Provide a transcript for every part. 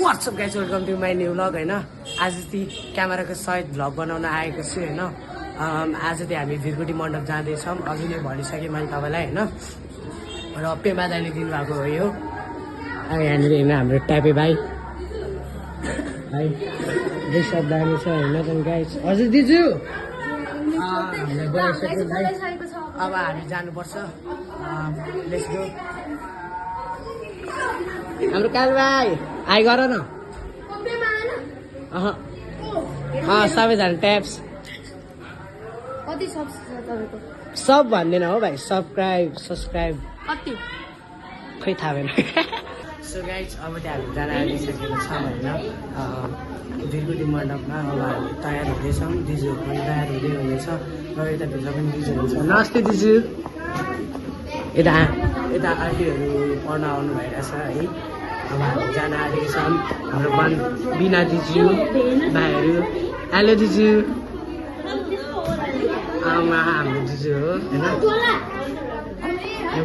WhatsApp guys welcome to my new vlog होइन आज ती क्यामेराको सहित भ्लग बनाउन आएको छु होइन आज चाहिँ हामी धिरकुटी मण्डप जाँदैछौँ अघि नै भनिसकेँ मैले तपाईँलाई होइन र पेमा दाइले दिनुभएको हो यो यहाँनिर होइन हाम्रो ट्यापे भाइ है रिसप दामी छ होइन त गाइस हजुर दिजु हामीलाई बोलाइसक्यो भाइ अब हामी जानुपर्छ लेट्स गो हाम्रो काल भाइ आइ गर न सबैजना ट्याप्स सब भन्दैन हो भाइ सब्सक्राइब खै थाहा भएन सो गाइज अब चाहिँ हामी जान आइसकेको छ होइन धिरकुटी मण्डपमा अब हामी तयार हुँदैछौँ दिजुहरू पनि तयार हुँदै हुनेछ र यताभित्र पनि दिजु हुन्छ नमस्ते दिजु यता आन्टीहरू पढ्न आउनु भइरहेछ है अब हामी जान आँटेको छौँ हाम्रो बिना दिजु भाइहरू हेलो दिजु आमा हाम्रो दिजु हो होइन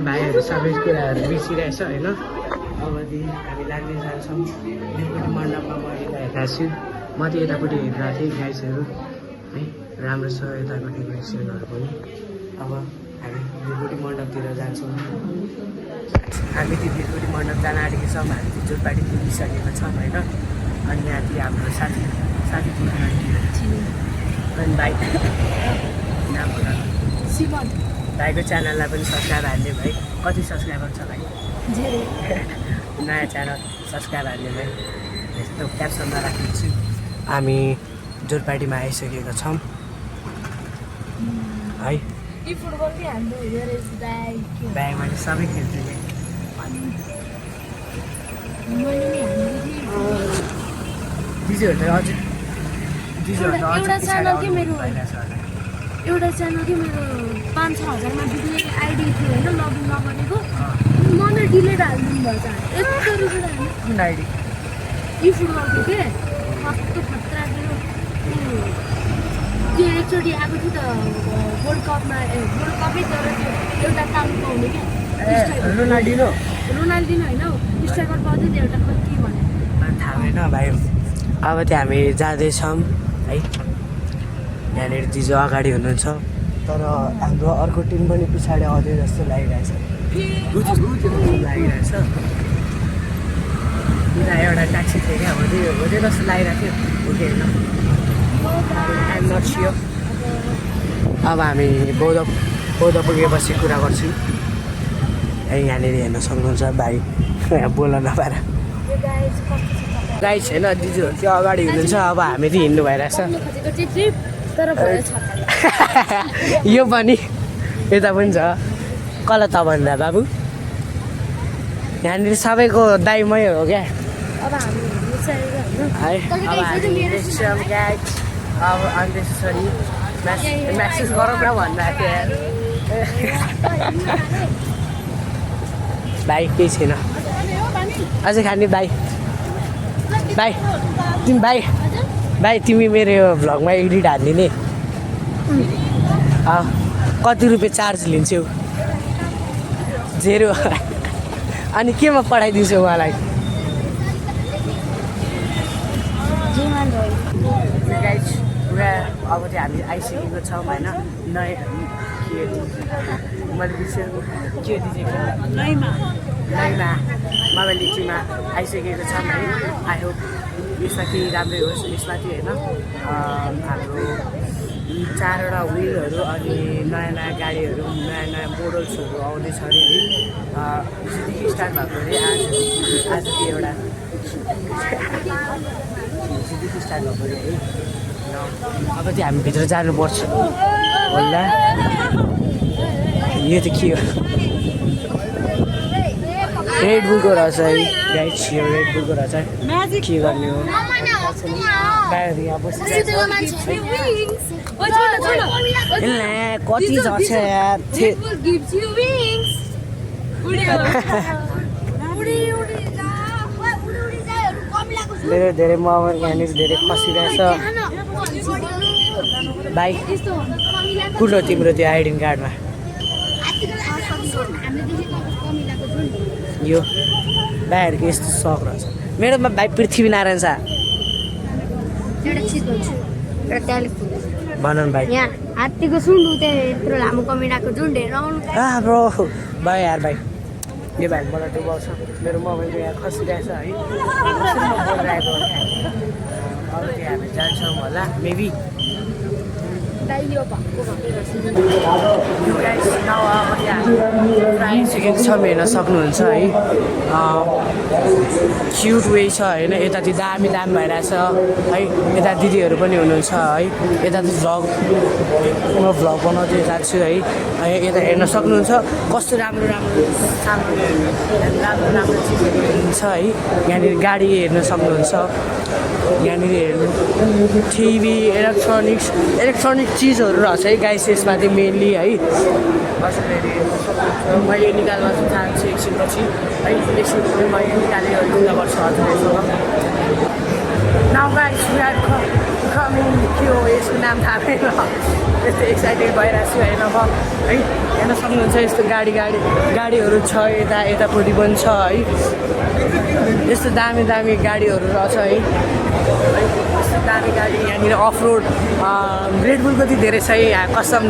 भाइहरू सबै कुराहरू बिर्सिरहेछ होइन अबदेखि हामी लाग्दै जान्छौँ धिरकुटी मण्डपमा म यता हेर्दा छु म चाहिँ यतापट्टि हेरिरहेको थिएँ गाइसहरू है राम्रो छ यताको डेकोरेसनहरू पनि अब हामी धिरकुटी मण्डपतिर जान्छौँ हामी त्यो धिरकुटी मण्डप जान आँटेको छौँ हामी त्यो जोरपाटी पुगिसकेको छौँ होइन अनि यहाँ हाम्रो साथी अनि भाइ नाम सिमन भाइको च्यानललाई पनि सब्सक्राइब हाल्ने भाइ कति सब्सक्राइबर छ भाइ नयाँ च्यानल सब्सक्राइब हाल्ने भाइ यस्तो क्याप्सनमा राखिदिन्छु हामी जोरपाटीमा आइसकेका छौँ है ब्याग मैले सबै खेल्छु दिदीहरू त अझै एउटा च्यानल के मेरो 5-6 हजारमा भिडियो आइडी थियो होइन लगइन नगरेको मलाई डिलेट हालिदिनु भएछ यस्तो रुपियाँ कुन आइडी यी फुटबलको के कस्तो खतरा त्यो एकचोटि आएको थियो त वर्ल्ड कपमा वर्ल्ड कपै तर त्यो एउटा तालुको हुने क्या रोनाल्डिनो होइन स्ट्राइकर पाउँथ्यो त्यो एउटा कति भने थाहा भएन भाइ अब चाहिँ हामी जाँदैछौँ है यहाँनिर दिजु अगाडि हुनुहुन्छ तर हाम्रो अर्को टिम पनि पछाडि आउँदै जस्तो लागिरहेछ लागिरहेछ उता एउटा ट्याक्सी थियो क्या हो जस्तो लागिरहेको थियो हो कि होइन आइएम नट स्योर अब हामी बौद्ध पुगेपछि कुरा गर्छु यहाँनिर हेर्न सक्नुहुन्छ भाइ बोल्न नपाएर गाइस होइन दिदीहरू त्यो अगाडि हुनुहुन्छ अब हामी चाहिँ हिँड्नु भइरहेछ यो पनि यता पनि छ कल त भन्दा बाबु यहाँनिर सबैको दाइमै हो क्या अब हामी है अब अननेसेसरी म्यासेज गरौँ न भन्दा भाइ केही छैन अझै खाने भाइ तिमी मेरो यो भ्लगमा एडिट हालिदिने कति रुपियाँ चार्ज लिन्छौ 0 अनि केमा पठाइदिन्छौ उहाँलाई अब चाहिँ हामी आइसकेको छौँ होइन नयाँ मैले बिर्सेको के दिएको नयाँ लिचीमा आइसकेको छौँ है आई होप यसमा केही राम्रै होस् यसमा चाहिँ होइन हाम्रो 4वटा व्हिलहरू अनि नयाँ गाडीहरू नयाँ मोडल्सहरू आउँदैछ अरे है हिजोदेखि स्टार्ट भएको अरे आज त्यो एउटा हिजोदेखि स्टार्ट भएको अरे है अब चाहिँ हामी भित्र जानुपर्छ होला यो चाहिँ के हो रेड बुलको रहेछ है गाइस यो रेड बुलको रहेछ के गर्ने हो बाहिर यहाँ कति झर्छ यार धेरै मोबाइल यहाँनिर धेरै खसिरहेछ भाइ कुन हो तिम्रो त्यो आइडेन्टी कार्डमा यो भाइहरूको यस्तो सक रहेछ मेरोमा भाइ पृथ्वीनारायण शाह एउटा चिज भन्छु एउटा टेलिफोन भनौँ भाइ यहाँ हात्तीको सुन्नु त्यहाँ यत्रो लामो कमेराको जुन ढेर आउनु ब्रो भाइ यार भाइ यो भाइ मलाई डुबाउँछ मेरो मोबाइल यहाँ खसिरहेछ है कसरी म बोलिरहेको अब चाहिँ हामी जान्छौँ होला मेबी यो भएको यो गाइस फ्राइज चिकन छ हेर्न सक्नुहुन्छ है क्युट वे छ होइन यता चाहिँ दामी दामी भइरहेछ है यता दिदीहरू पनि हुनुहुन्छ है यता चाहिँ भ्लग म भ्लग बनाउँदै जान्छु है यता हेर्न सक्नुहुन्छ कस्तो राम्रो राम्रो सामानहरू राम्रो राम्रो चिजहरू हुन्छ है यहाँनिर गाडी हेर्न सक्नुहुन्छ यहाँनिर हेर्नु टिभी इलेक्ट्रोनिक चिजहरू रहेछ है गाइस यसमा चाहिँ मेनली है मैले निकाल्न चाहन्छु एकछिनपछि है एकछिन मैले निकालेर ढुङ्गा गर्छु हजुरहरूसँग now guys we are coming के हो यसको नाम थाहा छैन यस्तो एक्साइटेड भइरहेको छु होइन म है हेर्न सक्नुहुन्छ यस्तो गाडीहरू छ यतापट्टि पनि छ है यस्तो दामी दामी गाडीहरू रहेछ है यस्तो दामी गाडी यहाँनिर अफ रोड रेडबुल कति धेरै छ है यहाँ कसम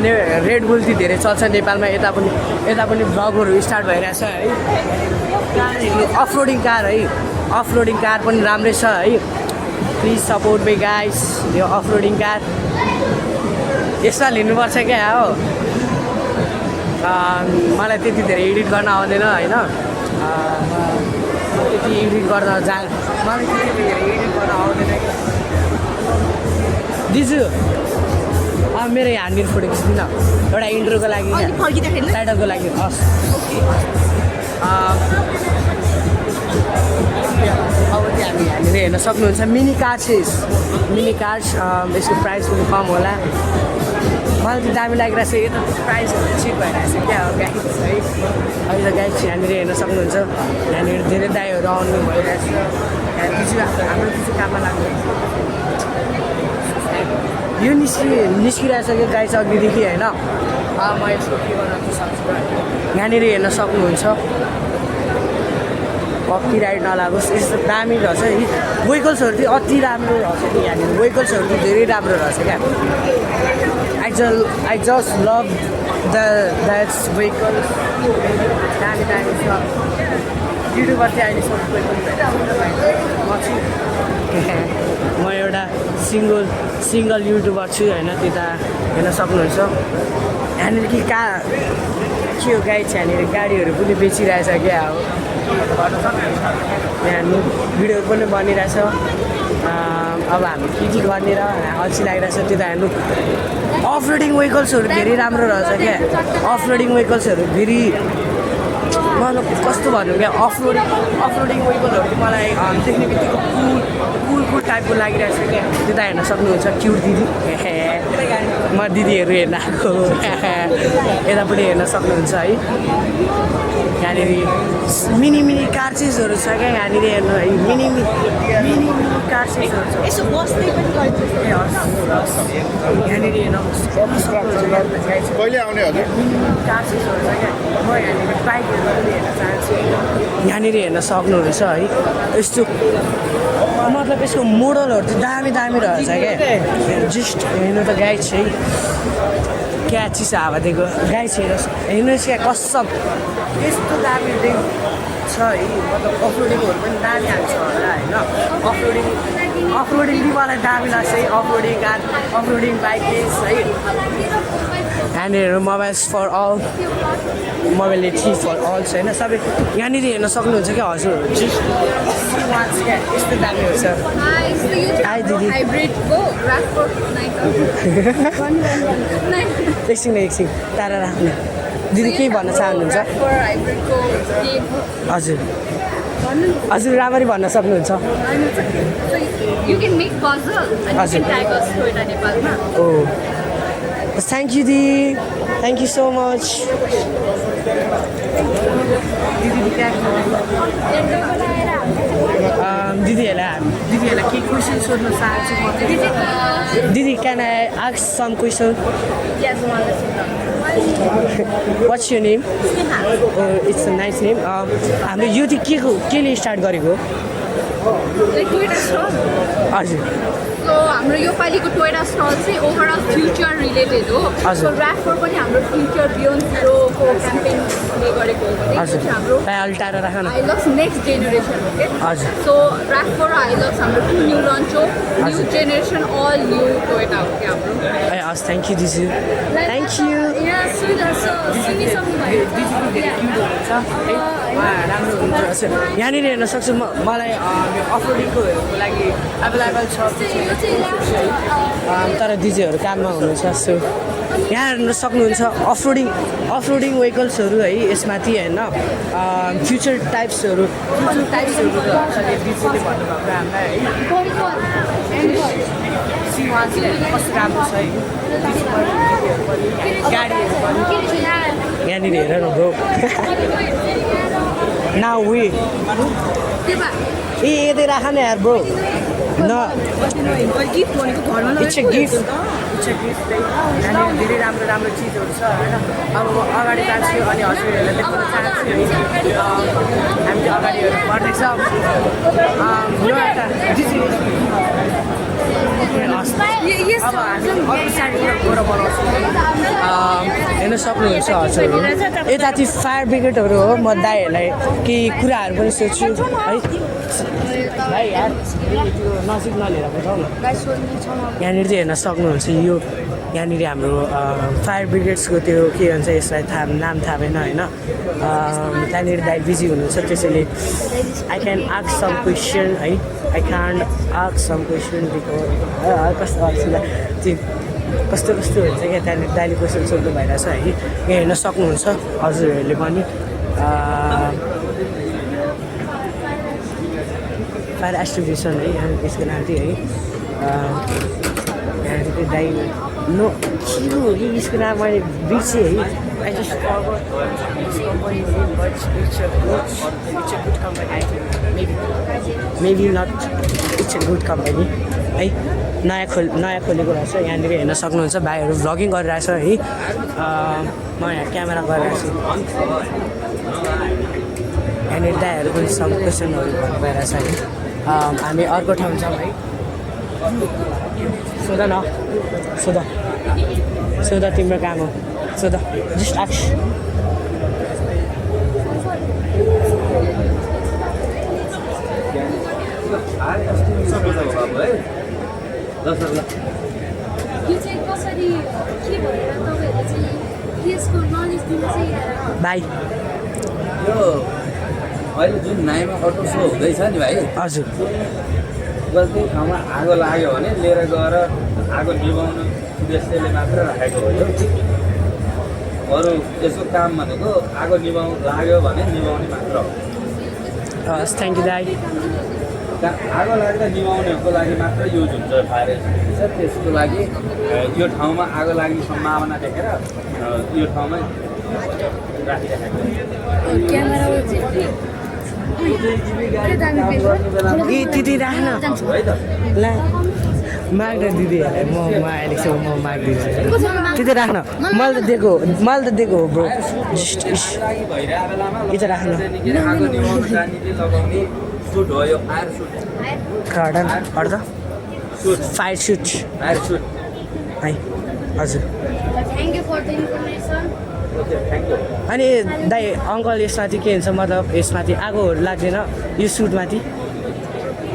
रेडबुल चाहिँ धेरै चल्छ नेपालमा यता पनि भ्लगहरू स्टार्ट भइरहेछ है अफ रोडिङ कार है अफ रोडिङ कार पनि राम्रै छ है प्लिज सपोर्ट मी गाइस यो अफ रोडिङ कार यसमा लिनुपर्छ क्या हो मलाई त्यति धेरै एडिट गर्न आउँदैन होइन त्यति एडिट गर्न मलाई त्यति धेरै एडिट गर्न आउँदैन दिजु मेरो ह्यान्डबिल फोटो खिच्दिन एउटा इन्ट्रोको लागि टाइटलको लागि हस् अब चाहिँ हामी यहाँनिर हेर्न सक्नुहुन्छ मिनी कार्स यसको प्राइस पनि कम होला मलाई चाहिँ दामी लागिरहेको छ यता प्राइसहरू चिप भइरहेको छ क्या हो गाइस है अहिले त गाइस यहाँनिर हेर्न सक्नुहुन्छ यहाँनिर धेरै दाइहरू आउनु भइरहेको छ यहाँ हाम्रो चाहिँ काममा लाग्नु यो निस्किरहेछ कि गाइस अघिदेखि होइन म यसको के गर्न सक्छु यहाँनिर हेर्न सक्नुहुन्छ कपिराइट नलागोस् यस्तो दामी रहेछ है वेहिकल्सहरू चाहिँ अति राम्रो रहेछ कि यहाँनिर वेहिकल्सहरू चाहिँ धेरै राम्रो रहेछ क्या I just love that vehicle दामी छ युट्युबर चाहिँ अहिले म एउटा सिङ्गल युट्युबर छु होइन त्यता हेर्न सक्नुहुन्छ यहाँनिर के हो गाई छ यहाँनिर गाडीहरू पनि बेचिरहेछ क्या हो यहाँ भिडियोहरू पनि बनिरहेछ अब हामी के गर्ने र अल्छी लागिरहेछ त्यो त हेर्नु अफ रोडिङ वेहिकल्सहरू धेरै राम्रो रहेछ क्या अफ रोडिङ वेहिकल्सहरू फेरि मतलब कस्तो भन्नु क्या अफ रोडिङ वेहिकलहरू मलाई देख्ने बित्तिकै कुल टाइपको लागिरहेछ क्या त्यो त हेर्न सक्नुहुन्छ क्युट दिदी म दिदीहरू हेर्न आएको यतापट्टि हेर्न सक्नुहुन्छ है यहाँनिर मिनी कार चिजहरू छ क्या यहाँनिर हेर्नु है मिनी कार चिजहरू छ यसो बस्दै पनि यहाँनिर हेर्नु कहिले आउने हजुर कार चिजहरू छ क्या म यहाँनिर बाइकहरू पनि हेर्न चाहन्छु यहाँनिर हेर्न सक्नुहुन्छ है यस्तो मतलब यसको मोडलहरू चाहिँ दामी रहेछ क्या जस्ट हेर्नु त गाइड है क्या चिज हावादेखिको गाई हेर्नुहोस् क्या कसम यस्तो दामी छ है मतलब अफरोडिङहरू पनि दामी हाल्छ होला होइन अफरोडिङ पनि मलाई दामी लाग्छ है अफरोडिङ बाइकेस है यहाँनिर mobiles for all mobility for all छ होइन सबै यहाँनिर हेर्न सक्नुहुन्छ क्या हजुर क्या यस्तो दामी हुन्छ हाई दिदी एकछिन तारा राख्नु दिदी केही भन्न चाहनुहुन्छ हजुर राम्ररी भन्न सक्नुहुन्छ थ्याङ्क यू दिदी थ्याङ्क यू सो मच दिदीहरूलाई के क्वेसन सोध्न चाहन्छु म दिदी can I ask some question what's your name it's a nice name हाम्रो यो चाहिँ केले स्टार्ट गरेको टोयोटा स्टल हजुर सो हाम्रो यो पालिको टोयोटा स्टल चाहिँ ओभरअल फ्युचर रिलेटेड हो हजुर। सो RAV4 पनि हाम्रो फ्युचर बियोन्ड जिरोको क्याम्पेनले गरेको हो भने हजुर हाम्रो त्यहाँ अल्टाएर राख न हाइलक्स नेक्स्ट जेनेरेसन हो के हजुर सो RAV4 र हाइलक्स हाम्रो 2 न्यू लन्च हो न्यू हजुर। जेनेरेसन अल न्यू टोयोटा हो कि हाम्रो ए हस् थ्याङ्क यू दिजु थ्याङ्क यू यहाँ सुनिसक्नु भयो राम्रो हुन्छ यहाँनिर हेर्न सक्छु मलाई अफरोडिङको लागि एभाइलेबल छ तर दिदीहरू काममा हुनुहुन्छ सो यहाँ हेर्न सक्नुहुन्छ अफरोडिङ वेहिकल्सहरू है यसमाथि होइन फ्युचर टाइप्सहरू दिदीले भन्नुभएको हामीलाई है उहाँ चाहिँ कस्तो राम्रो छ है गाडीहरू पनि यहाँनिर हेर न ब्रो नाउ वी ए यतै राख न यार ब्रो न गिफ्ट भनेको घरमा इट्स अ गिफ्ट यहाँनिर धेरै राम्रो राम्रो चिजहरू छ होइन अब म अगाडि जान्छु अनि हजुरहरूलाई देखाउन चाहन्छु हामीले अगाडिहरू बढ्नेछ यो एउटा अब हामी अर्को साइडतिर गएर बनाउँछौँ हेर्न सक्नुहुन्छ हजुरहरू यताति फायर ब्रिगेडहरू हो म दाइहरूलाई केही कुराहरू पनि सोध्छु है भाइ यार त्यो नजिक नलिएर बुझाउ न यहाँनिर चाहिँ हेर्न सक्नुहुन्छ यो यहाँनिर हाम्रो फायर ब्रिगेड्सको त्यो के भन्छ यसलाई नाम थाहा भएन होइन त्यहाँनिर दाइ बिजी हुनुहुन्छ त्यसैले I can ask some question है I can ask some question because कस्तो कस्तो कस्तो हुन्छ क्या त्यहाँनिर दाइले क्वेसन सोध्नु भइरहेछ है यहाँ हेर्न सक्नुहुन्छ हजुरहरूले पनि फायर एक्सटिङ्ग्विसन है यसको नाति है यहाँनिर दाइ नो के हो कि यसको नाम मैले बिर्सेँ है I just company it's a good company maybe not it's a good company है नयाँ खोलेको रहेछ यहाँनिर हेर्न सक्नुहुन्छ भाइहरू भ्लगिङ गरिरहेछ है म यहाँ क्यामेरा गरिरहेको छु यहाँनिर दाइहरू पनि सब क्वेसनहरू भन्नु भइरहेछ है हामी अर्को ठाउँ छौँ है सोध न सोध तिम्रो काम हो सोध जस्ट आक्स यो चाहिँ कसरी के भएर तपाईँहरूले चाहिँ यसको नलेज दिनु चाहिँ भाइ यो अहिले जुन नाइमा अटो सो हुँदैछ नि भाइ हजुर गल्ती ठाउँमा आगो लाग्यो भने लिएर गएर आगो निभाउनु उद्देश्यले मात्र राखेको हो यो अरू यसको काम भनेको आगो लाग्यो भने निभाउने मात्र हो हस् थ्याङ्क यू दाइ आगो लाग्दा निभाउनेको लागि मात्र युज हुन्छ फायर एक्सटिङ्ग्विसर त्यसको लागि यो ठाउँमा आगो लाग्ने सम्भावना देखेर यो ठाउँमा राखिराखेको ए दिदी राख्न है त ल माग्न दिदीहरूलाई म अहिलेसम्म म माग्दिनँ त्यति राख्न मैले त दिएको हो ब्रो लागि भइरहेको बेलामा यो त राख्न आगो निभाउनु जानेले लगाउने सुट हो यो फायर सुट गार्डन अर्ध suit fire suit fire suit है हजुर thank you for the information okay thank you अनि दाइ अङ्कल यसमाथि के हुन्छ मतलब यसमाथि आगोहरू लाग्दैन यो सुटमाथि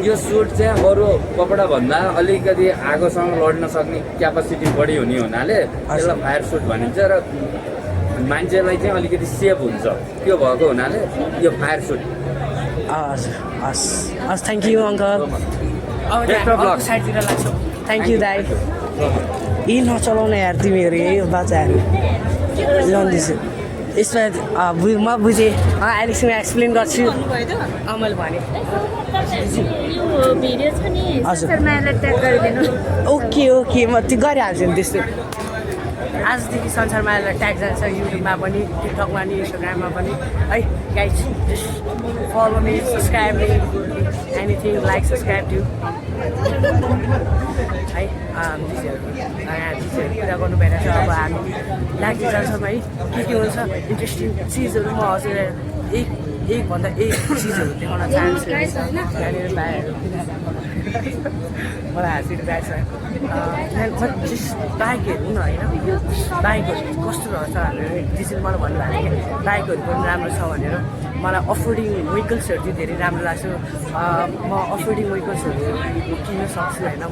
यो सुट चाहिँ अरू कपडाभन्दा अलिकति आगोसँग लड्न सक्ने क्यापासिटी बढी हुने हुनाले त्यसलाई फायर सुट भनिन्छ र मान्छेलाई चाहिँ अलिकति सेफ हुन्छ त्यो भएको हुनाले यो फायर सुट हजुर हस् हस् thank you uncle Best of luck. साइडतिर लाग्छौँ थ्याङ्क यू दाइ यी नचलाउन यार तिमीहरू यही बाचाहरू ल्याउँदैछु यसमा म बुझेँ अहिलेसम्म एक्सप्लेन गर्छु मैले भने यो भिडियो छ नि हजुर। मायालाई ट्याग गरिदिनु ओके म त्यो गरिहाल्छु नि त्यस्तो आजदेखि संसार मायालाई ट्याग जान्छ युट्युबमा पनि टिकटकमा पनि इन्स्टाग्राममा पनि है guys just follow me subscribe me anything like subscribe to है दिदीहरू कुरा गर्नु भइरहेको छ अब हामी लाग्दै जान्छौँ है के हुन्छ इन्ट्रेस्टिङ चिजहरू म हजुर एकभन्दा एक चिजहरू देखाउन चाहन्छु यहाँनिर भाइहरू मलाई हाँसिरहेको छ बाइक हेर्नु न होइन बाइकहरू कस्तो रहेछ भनेर दिदीले मलाई भन्नुभएको थियो कि बाइकहरू पनि राम्रो छ भनेर मलाई अफरोडिङ वेहिकल्सहरू चाहिँ धेरै राम्रो लाग्छ म अफरोडिङ वेहिकल्सहरू किन्न सक्छु होइन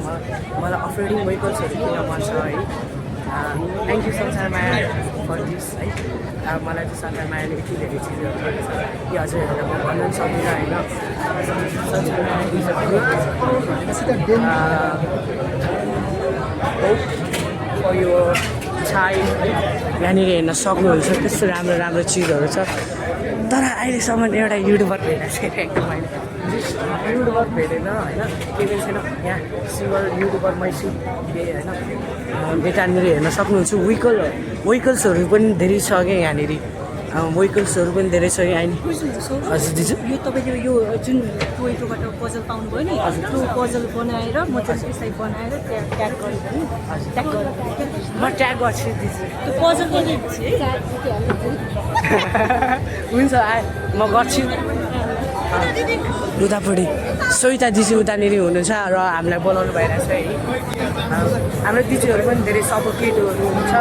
मलाई अफरोडिङ वेहिकल्सहरू किन्न मन छ है थ्याङ्क यू संसार माया फर दिस है मलाई चाहिँ संसार मायाले यति धेरै चिजहरू गरेको छ कि हजुर हेरेर म भन्न पनि सक्दिनँ होइन संसार माया इज अ फर यो छाई यहाँनिर हेर्न सक्नुहुन्छ त्यस्तो राम्रो राम्रो चिजहरू छ तर अहिलेसम्म एउटा युट्युबर भेटेको छैन एकदम अहिले युट्युबर भेटेन होइन केही पनि छैन यहाँ सिङ्गल युट्युबर मैसु होइन यतानिर हेर्न सक्नुहुन्छ वेहिकल्सहरू पनि धेरै छ क्या यहाँनिर वेहिकल्सहरू पनि धेरै छ यहाँ हजुर दिजु यो तपाईँले यो जुन टोयोटोबाट पजल पाउनुभयो नि त्यो पजल बनाएर म चाहिँ त्यसलाई बनाएर ट्याग गरेको नि ट्याग गरेर म ट्याग गर्छु दिजु त्यो पजल बनाएपछि हुन्छ म गर्छु उतापट्टि सोहिता दिदी उतानिर हुनुहुन्छ र हामीलाई बोलाउनु भइरहेछ है हाम्रो दिदीहरू पनि धेरै सपोर्टेडहरू हुन्छ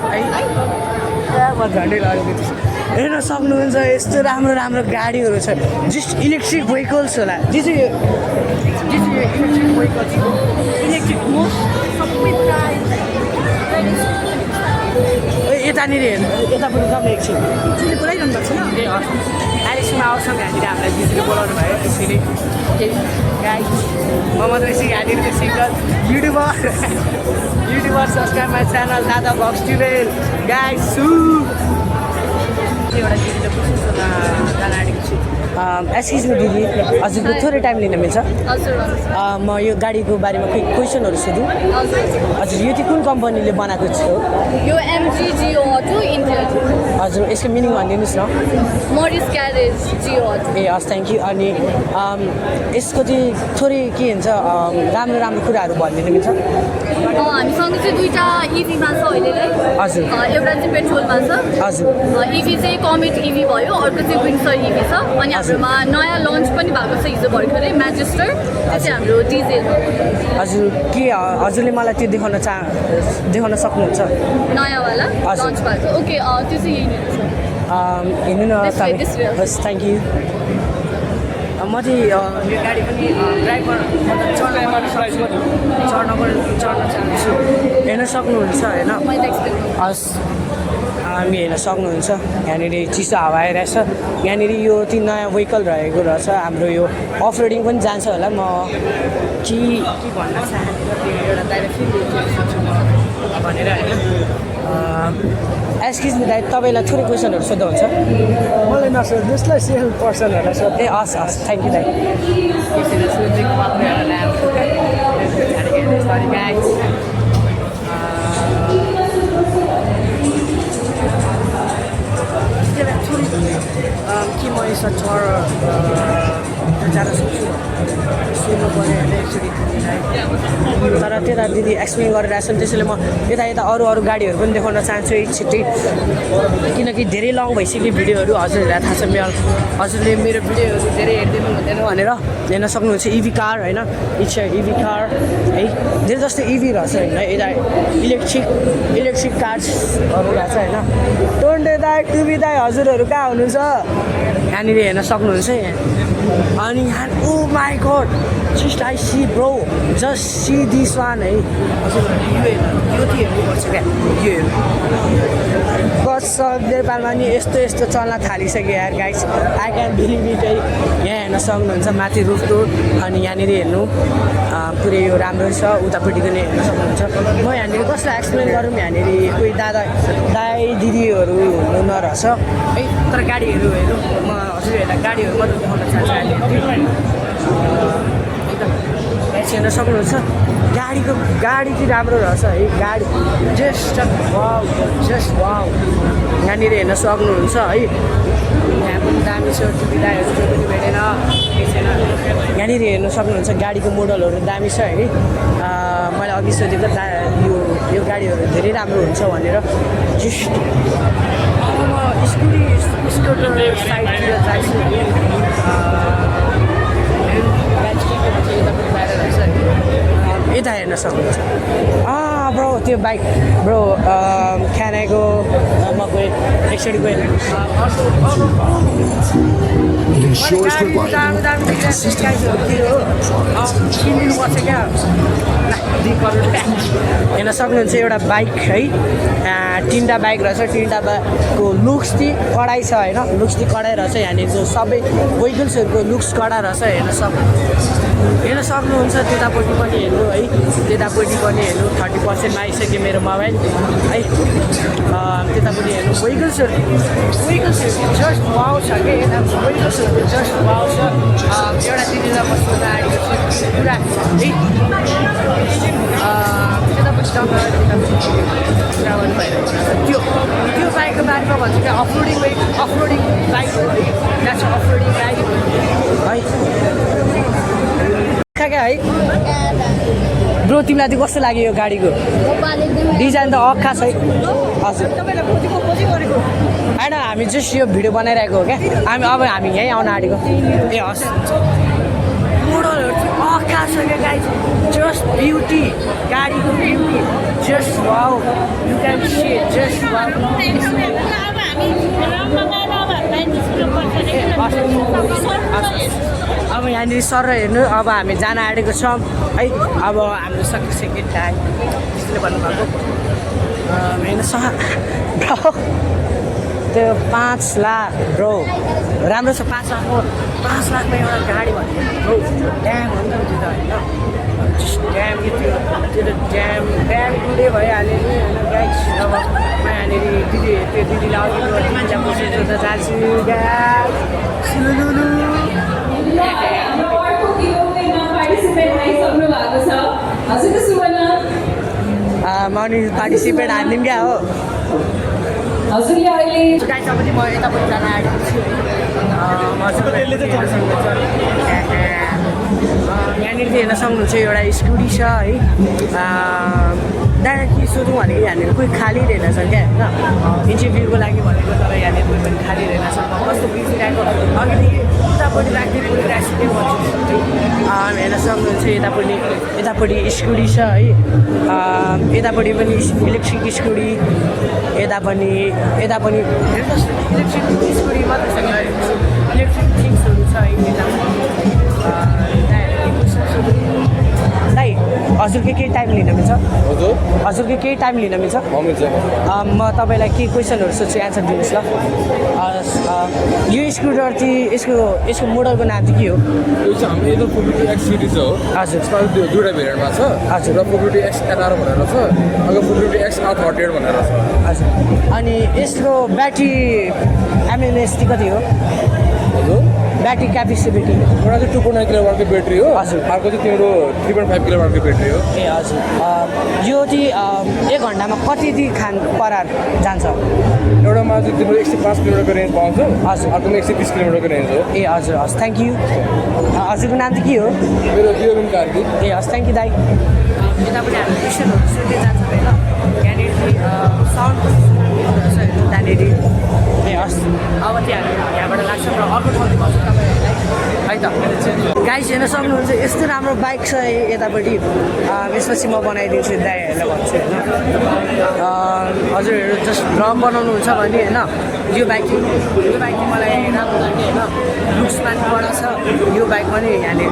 है म झन्डै लगेको हेर्न सक्नुहुन्छ यस्तो राम्रो राम्रो गाडीहरू छ जस्ट इलेक्ट्रिक भेहिकल्स होला दिदी इलेक्ट्रिक भेहिकल्स इलेक्ट्रिक सबै यतानिर हेर्नु यतापट्टि तपाईँ एकछिन बोलाइरहनु भएको छ ए अहिलेसम्म आउँछौँ यहाँनिर हामीलाई दिदीले बोलाउनु भयो त्यसैले गाई म मात्रै छु यहाँनिर त single YouTuber subscribe my channel दादा भक्स ट्युटोरियल गाई सु एउटा दिदीले कस्तो जान आँटेको छु एक्सक्युज मी दिदी हजुरको थोरै टाइम लिन मिल्छ म यो गाडीको बारेमा केही क्वेसनहरू सोधौँ हजुर यो चाहिँ कुन कम्पनीले बनाएको छ यो MG जियो अटो इन्डिया हजुर यसको मिनिङ भनिदिनुहोस् न मरिस ग्यारेज जियो अटो ए हस् थ्याङ्क यू अनि यसको चाहिँ थोरै के हुन्छ राम्रो राम्रो कुराहरू भनिदिनु मिल्छ हामीसँग चाहिँ दुईवटा इभीमा छ अहिले हजुर एउटा चाहिँ पेट्रोलमा छ हजुर इभी चाहिँ कमेट इभी भयो अर्को चाहिँ विन्सर इभी छ अनि हाम्रोमा नयाँ लन्च पनि भएको छ हिजो भर्खरै म्याजेस्टर त्यो चाहिँ हाम्रो डिजेल हजुर के हजुरले मलाई त्यो देखाउन सक्नुहुन्छ नयाँवाला लन्च भएको छ ओके त्यो चाहिँ यहीँनिर छ हेर्नु न way, this way. हस् थ्याङ्क यू म चाहिँ यो गाडी पनि ड्राइभर चढ्न चाहन्छु हेर्न सक्नुहुन्छ होइन मैले एक्सप्लेन हस् हामी हेर्न सक्नुहुन्छ यहाँनिर चिसो हावा आइरहेछ यहाँनिर यो चाहिँ नयाँ भेहिकल रहेको रहेछ हाम्रो यो अफ रोडिङ पनि जान्छ होला म के भन्न चाहन्छु एउटा बाहिर फेरि भनेर होइन एक्सक्युज मी दाइ तपाईँलाई थोरै क्वेसनहरू सोध्दा हुन्छ मलाई नसोध्नुहोस् ल सेल पर्सनहरूलाई सोध्नु ए हस् हस् थ्याङ्क यू दाइ के म यसमा जान सक्छु सुन्नु पऱ्यो होइन एक्चुली तर त्यता दिदी एक्सप्लेन गरिरहेको छ त्यसैले म यता अरू गाडीहरू पनि देखाउन चाहन्छु छिट्टै किनकि धेरै लङ भइसक्यो भिडियोहरू हजुरहरूलाई थाहा छ हजुरले मेरो भिडियोहरू धेरै हेरिदिनु हुँदैन भनेर हेर्न सक्नुहुन्छ इभी कार होइन इच्छा इभी कार है धेरै जस्तो इभी रहेछ होइन यता इलेक्ट्रिक कार्सहरू रहेछ होइन टोन्डे दाई टुबी दाई हजुरहरू कहाँ हुनुहुन्छ यहाँनिर हेर्न सक्नुहुन्छ अनि यहाँ oh my God just I see bro just see this one है हजुरहरू यो चाहिँ हेर्नुपर्छ क्या यो हेर्नु बस नेपालमा नि यस्तो चल्न थालिसक्यो यार guys I can believe it है यहाँ हेर्न सक्नुहुन्छ माथि रुफको अनि यहाँनिर हेर्नु पुरै यो राम्रो छ उतापट्टि पनि हेर्न सक्नुहुन्छ म यहाँनिर कसलाई एक्सप्लेन गरौँ यहाँनिर कोही दाई दिदीहरू हुनु नरहेछ है तर गाडीहरू हेर्नु म हजुरहरूलाई गाडीहरू मात्रै देखाउन चाहन्छु हेर्न सक्नुहुन्छ गाडी चाहिँ राम्रो रहेछ है गाडी जस्ट वाउ यहाँनिर हेर्न सक्नुहुन्छ है यहाँ पनि दामी छ सुविधाहरू पनि भेटेन यहाँनिर हेर्न सक्नुहुन्छ गाडीको मोडलहरू दामी छ है मैले अघि सोधेको यो गाडीहरू धेरै राम्रो हुन्छ भनेर जस्ट म स्कुटर साइडतिर जान्छु यता हेर्न सक्नुहुन्छ ब्रो त्यो बाइक ब्रो क्यानाको म गएँ एकचोटि गएँ किनिदिनुपर्छ क्या हेर्न सक्नुहुन्छ एउटा बाइक है तिनवटा बाइक रहेछ तिनवटाको लुक्स चाहिँ कडाइ छ होइन लुक्स चाहिँ कडाइ रहेछ यहाँनिर जो सबै वेहिकल्सहरूको लुक्स कडा रहेछ हेर्न सक्नुहुन्छ त्यतापट्टि पनि हेर्नु है त्यतापट्टि पनि हेर्नु 30% मा आइसक्यो मेरो मोबाइल है त्यतापट्टि हेर्नु वेहिकल्सहरू जस्ट वाउ छ कि यता वेहिकल्सहरू जस्ट वाउ छ एउटा दिदीलाई म सोध्न आएको छु पुरा है त्यतापट्टि ट्राभल भइरहेको त्यो बाइकको बारेमा भन्छ क्या अफरोडिङ बाइक हो है द्याट्स अफरोडिङ बाइक है क्या है ब्रो तिमीलाई चाहिँ कस्तो लाग्यो यो गाडीको डिजाइन त अक्खा छ है हजुर होइन हामी जस्ट यो भिडियो बनाइरहेको हो क्या हामी यहीँ आउन आँटेको ए हस् मोडलहरू चाहिँ अक्खा छ क्या गाडी जस्ट ब्युटी गाडीको beauty just wow you can see just wow अब यहाँनिर सर हेर्नु अब हामी जान आँटेको छौँ है अब हाम्रो सक्यो सेकेन्ड टाइम त्यसले भन्नुभएको होइन ब्रो त्यो 5 लाख ब्रो राम्रो छ 5 लाखमा एउटा गाडी भनेको ड्याम हो नि त त्यो त होइन जस्ट ड्याम कि त्यो त ड्याम टुडे भइहाल्यो नि होइन गाइस अब म यहाँनिर त्यो दिदीलाई अघि मान्छे बसेर त जान्छु मर्निङ पार्टिसिपेट हानिदिउँ क्या हो हजुरले अहिले गाइसपछि म यतापट्टि जान आएको छु यहाँनिर चाहिँ हेर्न सक्नुहुन्छ एउटा स्कुटी छ है डाइरेक्ट के सोधौँ भनेको यहाँनिर कोही खाली रहेनछ क्या होइन इन्टरभ्यूको लागि भनेको तर यहाँनिर कोही पनि खाली रहेनछ कस्तो बिर्सिरहेको अघिदेखि उतापट्टि राख्दै बोलिरहेको हेर्न सक्नुहुन्छ यतापट्टि स्कुटी छ है यतापट्टि पनि इलेक्ट्रिक स्कुटी यता पनि इलेक्ट्रिक स्कुटी मात्रै छ इलेक्ट्रिक थिङ्सहरू छ है दाइ हजुरको केही टाइम लिन मिल्छ हजुरको केही टाइम लिन मिल्छ म तपाईँलाई केही क्वेसनहरू सोध्छु एन्सर दिनुहोस् ल यो स्कुटर चाहिँ यसको मोडलको नाम चाहिँ के हो यो चाहिँ हाम्रो एकदम फोर्टी एक्स सिरिज हो हजुर दुईवटा भेरिएन्टमा छ हजुर र फोर्टी एक्स एनआर भनेर छ अर्को फोर्टी एक्स R38 भनेर छ हजुर अनि यसको ब्याट्री एमएमएस कति हो हजुर ब्याट्री क्यापेसिटी एउटा चाहिँ 2.9 किलोवाटको ब्याट्री हो हजुर अर्को चाहिँ तिम्रो 3.5 किलोवाटको ब्याट्री हो ए हजुर यो चाहिँ 1 घन्टामा कति परार जान्छ एउटामा चाहिँ तिम्रो 105 किलोमिटरको रेन्ज पाउँछ हजुर अर्कोमा 120 किलोमिटरको रेन्ज हो ए हजुर हस् थ्याङ्क यू हजुरको नाम चाहिँ के हो मेरो बियोबिन कार्की ए हस् थ्याङ्क यू दाइ यतापट्टि हामी क्वेसनहरू सोध्दै जान्छौँ होइन त्यहाँनिर साउन्ड त्यहाँनिर ए हस् अब चाहिँ हामी यहाँबाट लाग्छौँ र अर्को ठाउँमा बस्छ तपाईँहरूलाई है त गाइस हेर्न सक्नुहुन्छ यस्तो राम्रो बाइक छ यतापट्टि यसपछि म बनाइदिन्छु दाइहरूलाई भन्छु होइन हजुरहरू जस्ट भ्लग बनाउनुहुन्छ भने होइन यो बाइक चाहिँ मलाई राम्रो लाग्यो होइन लुक्समा पनि बडा छ यो बाइक पनि यहाँनिर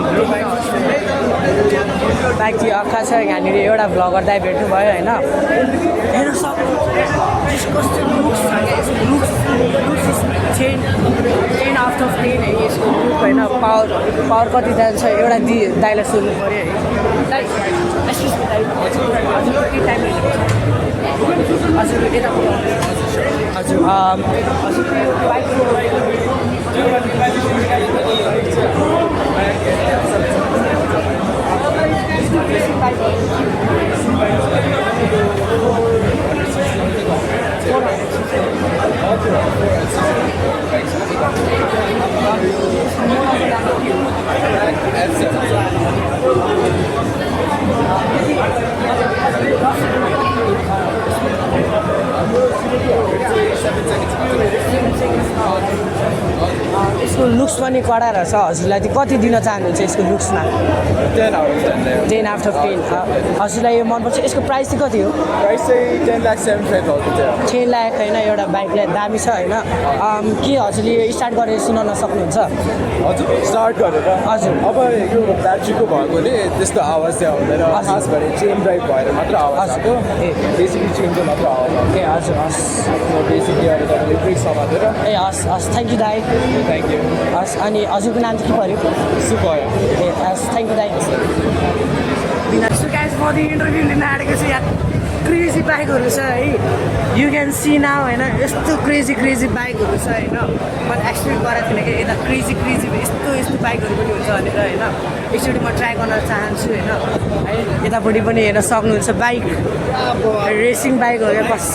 बाइक चाहिँ अक्खा छ यहाँनिर एउटा भ्लगर दाइ भेट्नु भयो होइन हेर्न सक्नुहुन्छ कस्तो लुक्स छ लुक्स 10 आउट अफ 10 है यसको लुक होइन पावर कति जान्छ एउटा दाइलाई सोध्नु पऱ्यो है दाइ हजुर के टाइम हजुर यता हजुर बाइकको यसको लुक्स पनि कडा रहेछ हजुरलाई चाहिँ कति दिन चाहनुहुन्छ यसको लुक्समा 10 out of 10 हजुरलाई यो मनपर्छ यसको प्राइस चाहिँ कति हो प्राइस चाहिँ 10,75,000 10 लाख होइन एउटा बाइकलाई दामी छ होइन के हजुरले स्टार्ट गरेर सुनाउन सक्नुहुन्छ हजुर स्टार्ट गरेर हजुर अब यो ब्याट्रीको भएकोले त्यस्तो आवाज चाहिँ आउँदैन खास गरी चेन ड्राइभ भएर मात्र आवाज आएको बेसिकली चेनको मात्र आवाज आउँछ ए हजुर हस् बेसिकली अब तपाईँले ब्रेक समातेर ए हस् हस् थ्याङ्क यू दाइ थ्याङ्क यू हस् अनि हजुरको नाम चाहिँ के पऱ्यो सुखयो ए हस् थ्याङ्क यू दाइ गाइस म त इन्टरभ्यू लिन आँटेको छु यहाँ क्रेजी बाइकहरू छ है यु क्यान सी नाउ होइन यस्तो क्रेजी बाइकहरू छ होइन मैले एक्सपेक्ट गरेको थिइनँ कि यता क्रेजी यस्तो बाइकहरू पनि हुन्छ भनेर होइन एकचोटि म ट्राई गर्न चाहन्छु होइन है यतापट्टि पनि हेर्न सक्नुहुन्छ बाइक रेसिङ बाइकहरू बस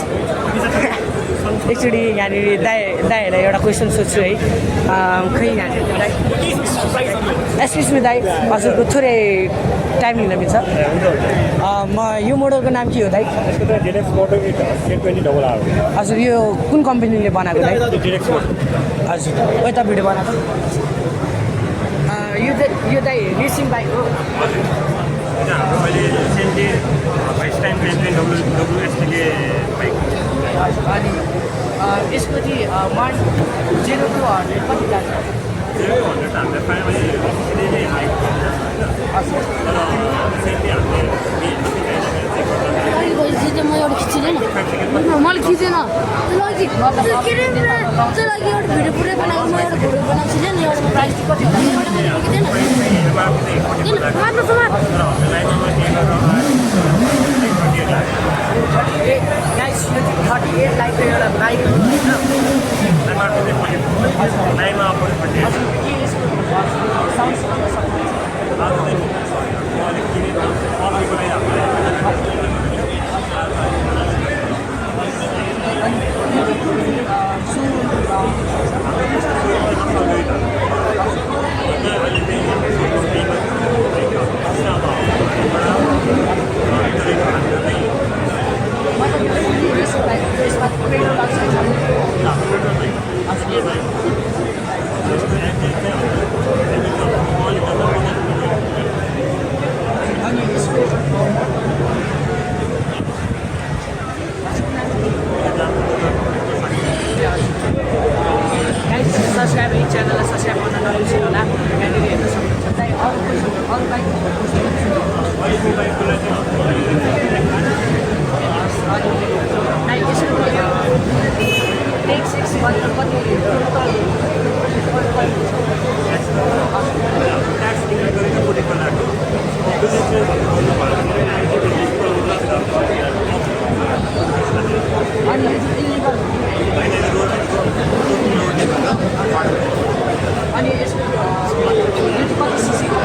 एकचोटि यहाँनिर दाइहरूलाई एउटा क्वेसन सोध्छु है खै यहाँनिर दाइ एक्सक्युज मी दाइ हजुरको थोरै टाइम लिन मिल्छ म यो मोडलको नाम के हो दाइ हजुर यो कुन कम्पनीले बनाएको दाइ हजुर यता भिडियो बनाएको यो दाइ रेसिङ बाइक हो अनि यसको चाहिँ 0 to 100 कति लाग्छ म एउटा खिचिँदैन मैले खिचेन भिडियो पुरै बनाएको म एउटा भिडियो बनाएको छु नि एउटा प्राइस कति गाइस यो चाहिँ 38 लाखको एउटा बाइक हो सब्सक्राइब च्यानललाई सब्सक्राइब गर्न नबिर्सिनु होला यहाँनिर हेर्न सक्नुहुन्छ अरू बाइक अनि यसको कति सिसीको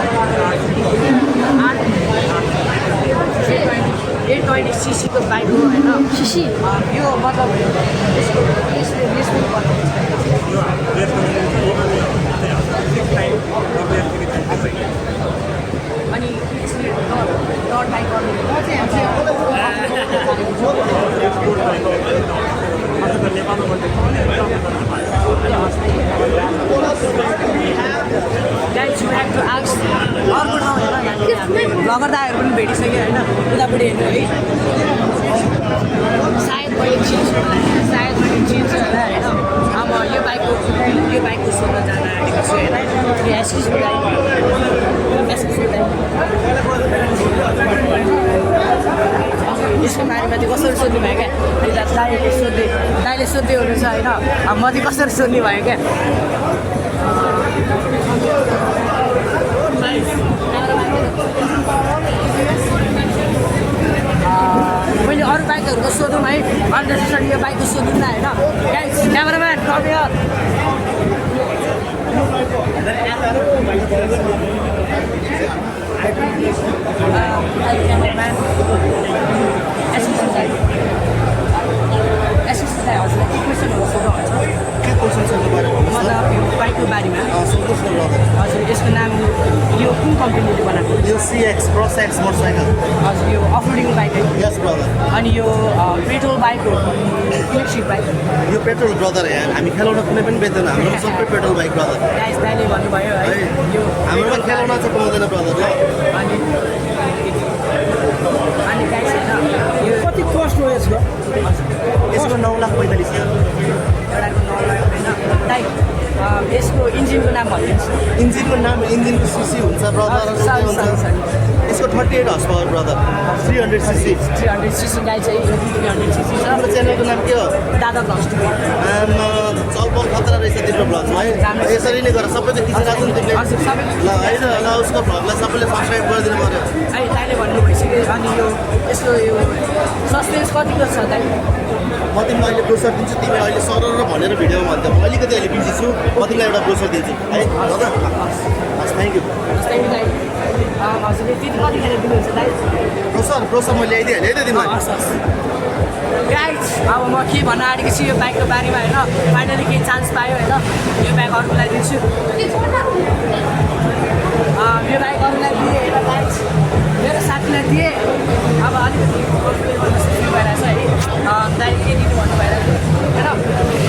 820 सीसीको बाइक हो होइन सिसी यो मतलब यसको यसले रेस पनि अनि यसले डर बाइक गर्नु ब्लगर दाइहरू पनि भेटिसक्यो होइन उतापट्टि हेर्नु है सायद मैले चिन्छु होला होइन अब यो बाइकको सोध्न जान आँटेको छु होइन यसको बारेमा चाहिँ कसरी सोध्नु भयो क्या दाइले सोध्दै हुनुहुन्छ होइन अब म चाहिँ कसरी सोध्ने भयो क्या मैले अरू बाइकहरूको सोधौँ है अननेसेसरी यो बाइकको सोधौँ न होइन क्यामेराम्यान हजुरलाई के क्वेसनहरू सोध्नुहुन्छ मतलब यो बाइक बाइकको बारेमा सन्तोषको ब्रदर हजुर यसको नाम यो कुन कम्पनीले बनाएको यो CX क्रस X मोटरसाइकल हजुर यो अफरोडिङ बाइक है यस ब्रदर अनि यो पेट्रोल बाइक हो कि इलेक्ट्रिक बाइक यो पेट्रोल ब्रदर हामी खेलाउन कुनै पनि बेच्दैन हाम्रो सबै पेट्रोल बाइक ब्रदर गाइस दाइले भन्नुभयो है यो हाम्रोमा खेलाउन चाहिँ पाउँदैन ब्रदर ल अनि अनि गाइस होइन यो कति कस्ट हो यसको यसको 9,45,000 एउटाको नर्मल होइन दाइ यसको इन्जिनको नाम भनिदिनुहोस् इन्जिनको नाम इन्जिनको सिसी हुन्छ ब्रदर यसको 38 horse power brother 300 CC 300 CC गाई चाहिँ 300 सिसी छ हाम्रो च्यानलको नाम के हो दादा प्लस टू चलपल खतरा रहेछ तिम्रो भ्लगमा है यसरी नै गर सबैले खिचेर आएको नि तिमीले हजुर सबै ल होइन ल उसको भ्लगलाई सबैले सब्सक्राइब गरिदिनु पर्यो है दाइले भन्नु भइसक्यो अनि यो यसको यो सस्पेन्स कतिको छ दाइ म तिमीलाई अहिले ब्रोसर दिन्छु तिमी अहिले सरर भनेर भिडियोमा भन्थ्यौ म अलिकति अहिले बिजी छु म तिमीलाई एउटा ब्रोसर दिन्छु है ल हस् थ्याङ्क यू जस्तै दाइ हजुरले त्यति कतिखेर दिनुहुन्छ दाइ ब्रोसर म ल्याइदिइहालेँ है त तिमीलाई हस् हस् गाइज अब म के भन्न आँटेको छु यो बाइकको बारेमा होइन फाइनली केही चान्स पायो होइन यो बाइक अरूलाई दिन्छु यो बाइक अरूलाई दिएँ होइन गाइज मेरो साथीलाई दिएँ अब अलिकति भइरहेछ है दाइले के दिनु भन्नु भइरहेको होइन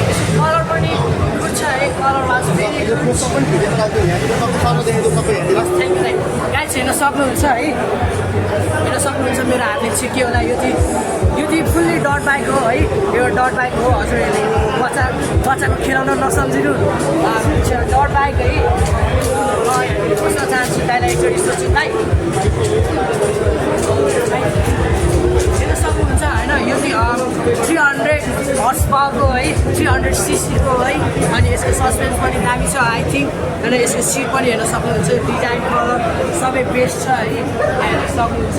यसको कलर पनि गुड छ है कलरमा चाहिँ यो ब्रोसर पनि भिडियोमा लाग्यो यहाँनिर सबै सानोदेखिको सबै हेरिदिनु थ्याङ्क यू दाइ गाइज हेर्न सक्नुहुन्छ है हेर्न सक्नुहुन्छ मेरो हातले चाहिँ के होला यो चाहिँ फुल्ली डट बाइक हो है यो डट बाइक हो हजुरहरूले बच्चाको खेलाउन नसम्झिनु डट बाइक है सोच्न चाहन्छु दाइलाई एकचोटि सोच्छु दाइ हेर्न सक्नुहुन्छ होइन यो चाहिँ 300 हर्स पावरको है 300 सिसीको है अनि यसको सस्पेन्स पनि दामी छ आई थिङ्क होइन यसको सिट पनि हेर्न सक्नुहुन्छ डिजाइन कलर सबै बेस्ट छ है हेर्न सक्नुहुन्छ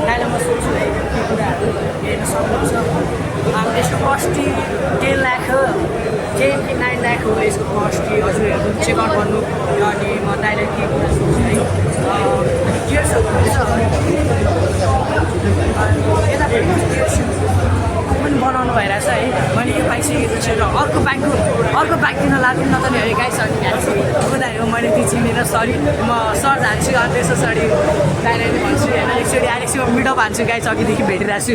दाइलाई म सोध्छु है के कुराहरू हेर्न सक्नुहुन्छ यसको कस्ट 10 लाख हो 10 कि 9 लाख हो यसको कस्ट हजुरहरू चेकआउट गर्नु अनि म दाइलाई के कुरा सोध्छु है गियर्सहरू पनि बनाउनु भइरहेछ है मैले यो पाइसकेको छु र अर्को बाइक दिन लाग्नु न त नि है गाइस अनि कुदायो मैले त्यो चिनेर सरी म सर जान्छु अनि त्यसो सरी दाइलाई नै भन्छु होइन एकचोटि आइलेक्सी म मिठो भान्छु गाइस अघिदेखि भेटिरहेको छु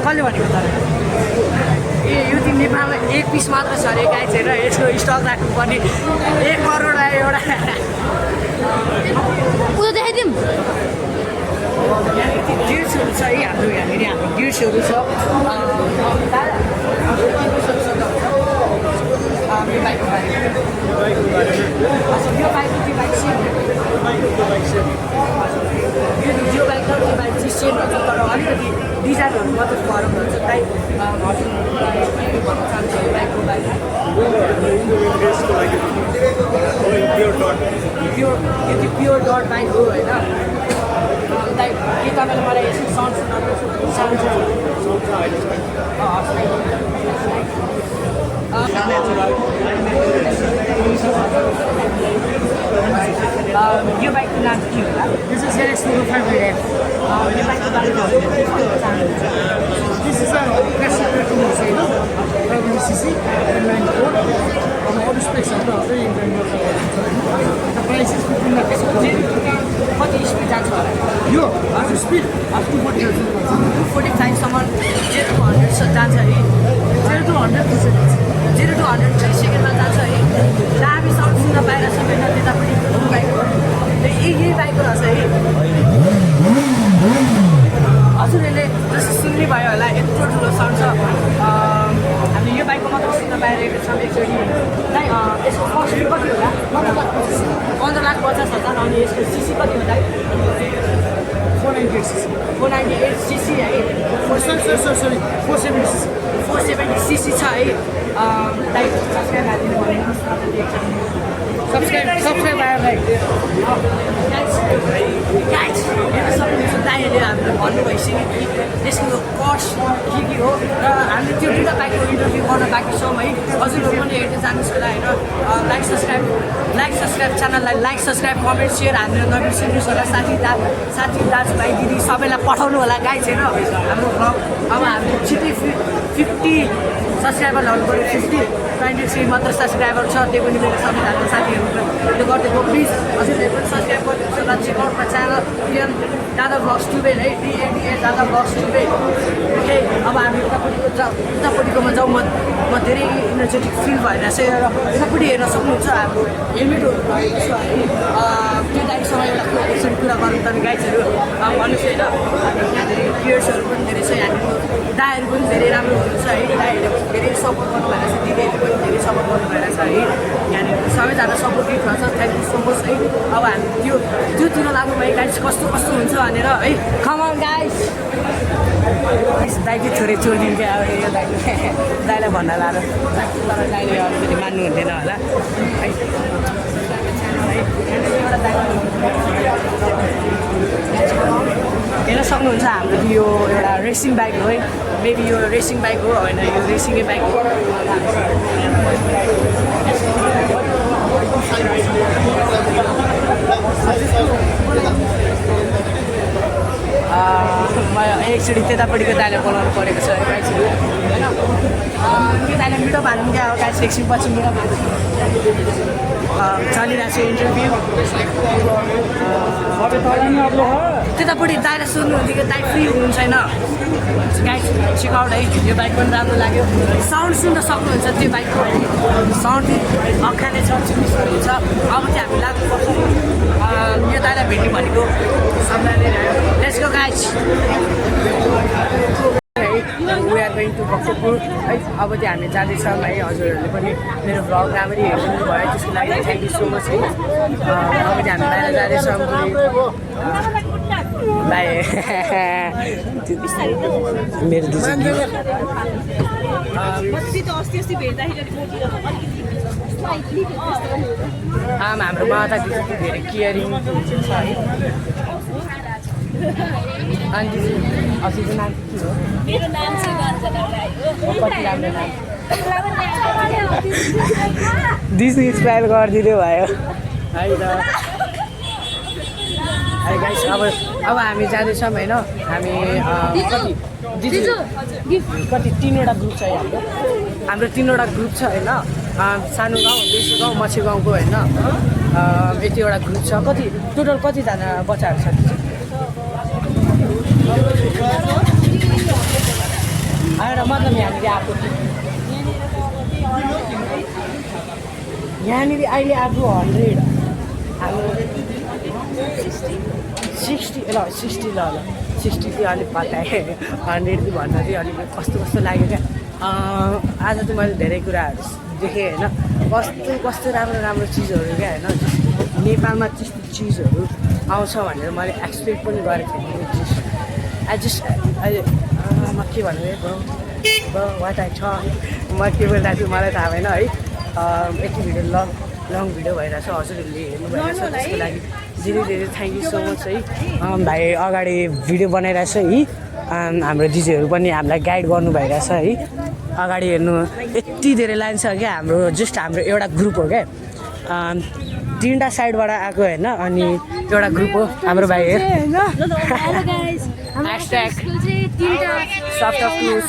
कसले भनेको त ए यो चाहिँ नेपालमा एक पिस मात्र छ अरे गाइस हेर यसको स्टक राख्नुपर्ने 1 करोड आयो एउटा उयो देखाइदिउँ गियर्सहरू छ है हाम्रो यहाँनिर हाम्रो गियर्सहरू छ यो बाइकको बारेमा यो बाइक त्यो बाइक सेम यो बाइक र त्यो बाइक चाहिँ सेम हुन्छ तर अलिकति डिजाइनहरू मात्रै फरक हुन्छ ताइ हजुरहरू भन्न चाहन्छु यो बाइकको बारेमा प्योर डट बाइक हो होइन दाइ के तपाईँले मलाई यसो साउन्ड यो बाइकको नाम के होला यो चाहिँ ZX 500F यो बाइकको बारेमा This is a classic petrol motorcycle, 500cc, 194. All the specs are very the price is between the कति स्पिड जान्छ होला यो हजुर स्पिड up to 40 245सम्म 0 to 100 जान्छ है 0 to 100 3 सेकेन्डमा जान्छ है दामी साउन्ड सुन्न पाइरहेको छ होइन त्यतापट्टि बाइक यही बाइकको रहेछ है हजुरहरूले जस्तो सुन्ने भयो होला यत्रो ठुलो साउन्ड छ हामीले यो बाइकको मात्र सुन्न पाइरहेको छौँ एकचोटि यसको कस्ट कति होला 15,50,000 अनि यसको सिसी कति होला 498 सिसी है 470 सिसी छ है दाइ सब्सक्राइब हालिदिनु भने सब्सक्राइब आयो लाइक गाइस हेर्न सक्नुहुन्छ दाइ तपाईँले हामीले भन्नु भइसक्यो कि यसको कस्ट के हो र हामीले त्यो दुईवटा बाइकको इन्टरभ्यू गर्न बाँकी छौँ है हजुरहरू पनि हेर्दै जानुहोस् होला होइन लाइक सब्सक्राइब च्यानललाई लाइक सब्सक्राइब कमेन्ट सेयर हामीले नबिर्सिनुहोस् होला साथी दाजुभाइ दिदी सबैलाई पठाउनु होला गाइज होइन हाम्रो भ्लग अब हामीले छिट्टै 50 सब्सक्राइबर ल्याउनु पऱ्यो 23 मात्र सब्सक्राइबर छ त्यो पनि मेरो सबैजना साथीहरू त्यो गरिदिएको प्लिज हजुरले पनि सब्सक्राइब गरिदिनुहोस् होला चेकआउटमा च्यानल पिएम दादा ब्लग्स टुबेल है डिएडिए दादा ब्लग्स टुबेल ओके अब हामी उतापट्टिकोमा जाउँ म धेरै इनर्जेटिक फिल भइरहेको छ र उतापट्टि हेर्न सक्नुहुन्छ हाम्रो हेलमेटहरू भएको छ है त्यो दाइसँग एउटा एकचोटि कुरा गर्नु त गाइजहरू भन्नुहोस् होइन यहाँ धेरै प्लेयर्सहरू पनि धेरै छ यहाँनिर दाइहरू पनि धेरै राम्रो हुनुहुन्छ है दाइहरूले धेरै सपोर्ट गर्नु भइरहेछ दिदीहरूले पनि धेरै सपोर्ट गर्नु भइरहेछ है यहाँनिर सबैजना सपोर्टिभ रहेछ थ्याङ्क यू सो मच है अब हामी त्योतिर लाग्नु भयो गाइज कस्तो हुन्छ भनेर है कम अन गाइज दाइले छोरी चोरिदिन्छ अब यो दाइलाई भन्न लाएर तर दाइले अलिकति मान्नु हुँदैन होला है हेर्न सक्नुहुन्छ हाम्रो यो एउटा रेसिङ बाइक हो है मेबी यो रेसिङ बाइक हो होइन यो रेसिङै बाइक हो म एकचोटि त्यतापट्टिको दाइले बोलाउनु परेको छ है गाइजहरू होइन त्यो दाइले मिठो भानु क्या हो गाइज एकछिन पछि मिठो भानु चलिरहेको छ इन्टरभ्यू त्यतापट्टि दाइले सोध्नुहुन्थ्यो दाइ फ्री हुनुहुन्छ छैन गाइज चेकआउट है यो बाइक पनि राम्रो लाग्यो साउन्ड सुन्न सक्नुहुन्छ त्यो बाइकको साउन्ड अखाले छ चिनिसहरू छ अब चाहिँ हामी लाग्नुपर्छ यो दाइलाई भेट्नु भनेको सबैले let's go guys we are going to बक्सपुर है अब चाहिँ हामी जाँदैछौँ है हजुरहरूले पनि मेरो भ्लग राम्ररी हेरिदिनु भयो त्यसको लागि थ्याङ्क यू सो मच है अब चाहिँ हामी बाहिर जाँदैछौँ भाइ मेरो हाम्रो माता दिदी धेरै केयरिङ छ है अनि दिदी अस्तिको नाम के हो मेरो नाम चाहिँ गञ्जना राई हो कति राम्रो नाम दिदी स्टाइल गरिदिनु भयो है त है गाइस अब हामी जाँदैछौँ होइन हामी कति 3वटा ग्रुप छ हाम्रो 3वटा ग्रुप छ होइन सानो गाउँ बेसी गाउँ मछी गाउँको होइन यतिवटा ग्रुप छ कति टोटल कतिजना बच्चाहरू छ आएर मतलब यहाँनिर आएको यहाँनिर अहिले आएको 100 हाम्रो 60 ल 60 ल 60 चाहिँ अलिक पताएँ 100 चाहिँ भन्न चाहिँ अलिक कस्तो लाग्यो क्या आज चाहिँ मैले धेरै कुराहरू देखेँ होइन कस्तो राम्रो चिजहरू क्या होइन नेपालमा त्यस्तो चिजहरू आउँछ भनेर मैले एक्सपेक्ट पनि गरेको थिएँ म के भन्नु वाट आइ छ म के बोलिरहेको छु मलाई थाहा भएन है यति भिडियो लङ भिडियो भइरहेछ हजुरहरूले हेर्नु भइरहेछ त्यसको लागि धेरै थ्याङ्क यू सो मच है भाइ अगाडि भिडियो बनाइरहेछ है हाम्रो दिदीहरू पनि हामीलाई गाइड गर्नु भइरहेछ है अगाडि हेर्नु यति धेरै लाइन छ क्या हाम्रो एउटा ग्रुप हो क्या 3वटा साइडबाट आएको होइन अनि एउटा ग्रुप हो हाम्रो भाइ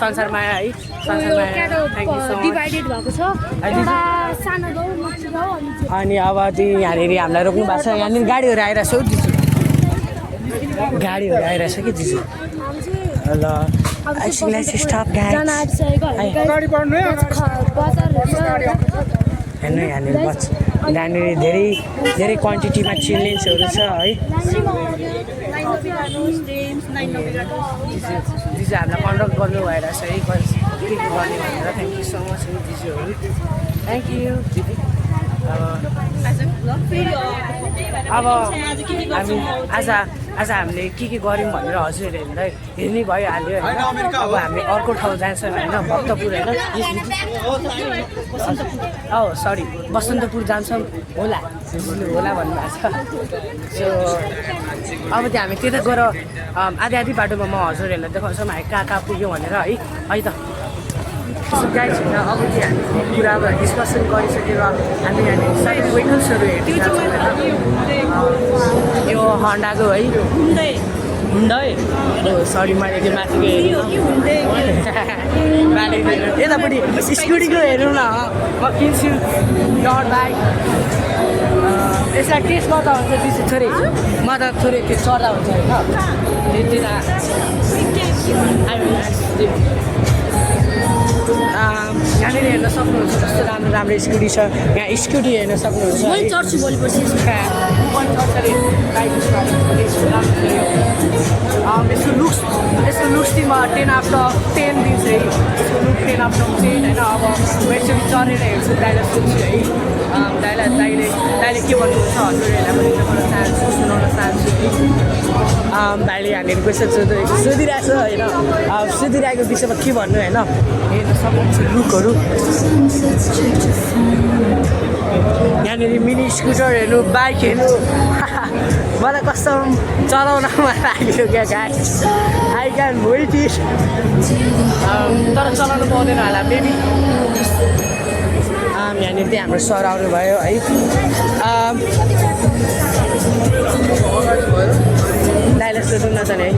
संसारमाया है डिभाइडेड भएको छ सानो गाउँ मच्ची गाउँ अनि अब चाहिँ यहाँनिर हामीलाई रोक्नु भएको छ यहाँनिर गाडीहरू आइरहेछ हौ दिसु गाडीहरू आइरहेछ कि दिसु ल हेर्नु यहाँनिर धेरै क्वान्टिटीमा चिल्ड्रेन्सहरू छ है दिजु हामीलाई कन्डक्ट गर्नु भइरहेछ है के गर्ने भनेर थ्याङ्क यू सो मच है दिजुहरू थ्याङ्क यू दिदी अब हामी आज आज हामीले के गऱ्यौँ भनेर हजुरहरूले हेर्नै भइहाल्यो होइन अब हामी अर्को ठाउँ जान्छौँ होइन भक्तपुर होइन सरी बसन्तपुर जान्छौँ होला भन्नुभएको छ सो अब चाहिँ हामी त्यता गएर आधी बाटोमा म हजुरहरूलाई देखाउँछौँ हामी कहाँ पुग्यो भनेर है त गाइज होइन अब चाहिँ हामी कुरा अब डिस्कसन गरिसकेर हामी यहाँनिर सबै वेहिकल्सहरू हेर्नु यो हन्डाको है हुन्डै सरी मैले त्यो माथिको हेर्नु यतापट्टि स्कुटीको हेरौँ न म किन्छु डट बाइक यसलाई टेस्ट गर्दा हुन्छ त्यसो थोरै म त थोरै त्यो चढ्दा हुन्छ होइन त्यता यहाँनिर हेर्न सक्नुहुन्छ कस्तो राम्रो स्कुटी छ यहाँ स्कुटी हेर्न सक्नुहुन्छ चढ्छु भोलिपर्सि यसको लुक्स चाहिँ म 10/10 दिन्छु है यसको लुक 10/10 होइन अब म एकचोटि चढेर हेर्छु दाइलाई सोध्छु है दाइले के भन्नुहुन्छ हजुरहरूलाई पनि त्यो गर्न चाहन्छु सुनाउन चाहन्छु दाइले यहाँनिर क्वेसन सोधिरहेको छ होइन सोधिरहेको विषयमा के भन्नु होइन हेर्न सक्नुहुन्छ लुकहरू यहाँनिर मिनी स्कुटरहरू बाइकहरू मलाई कस्तो चलाउन मन लाग्यो क्या guys I can wait it तर चलाउनु पाउँदैन होला बेबी यहाँनिर चाहिँ हाम्रो सर आउनुभयो है दाइलाई सोध्नु न त नि है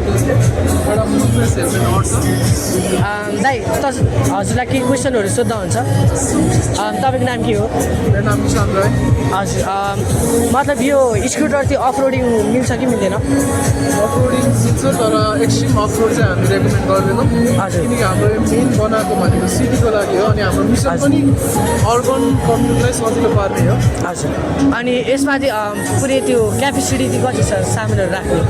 दाइ हजुरलाई केही क्वेसनहरू सोध्दा हुन्छ तपाईँको नाम के हो हजुर मतलब यो स्कुटर चाहिँ अफरोडिङ मिल्छ कि मिल्दैन अफरोडिङ मिल्छ तर एक्सट्रिम अफरोड चाहिँ हामी रेकमेन्ड गर्दैनौँ हजुर किनकि हाम्रो मेन बनाएको भनेको सिटीको लागि हो अनि हाम्रो मिसन पनि अर्बन कम्युनिटीलाई सजिलो पार्ने हो हजुर अनि यसमा चाहिँ पुरै त्यो क्यापेसिटी चाहिँ कति छ सामानहरू राख्ने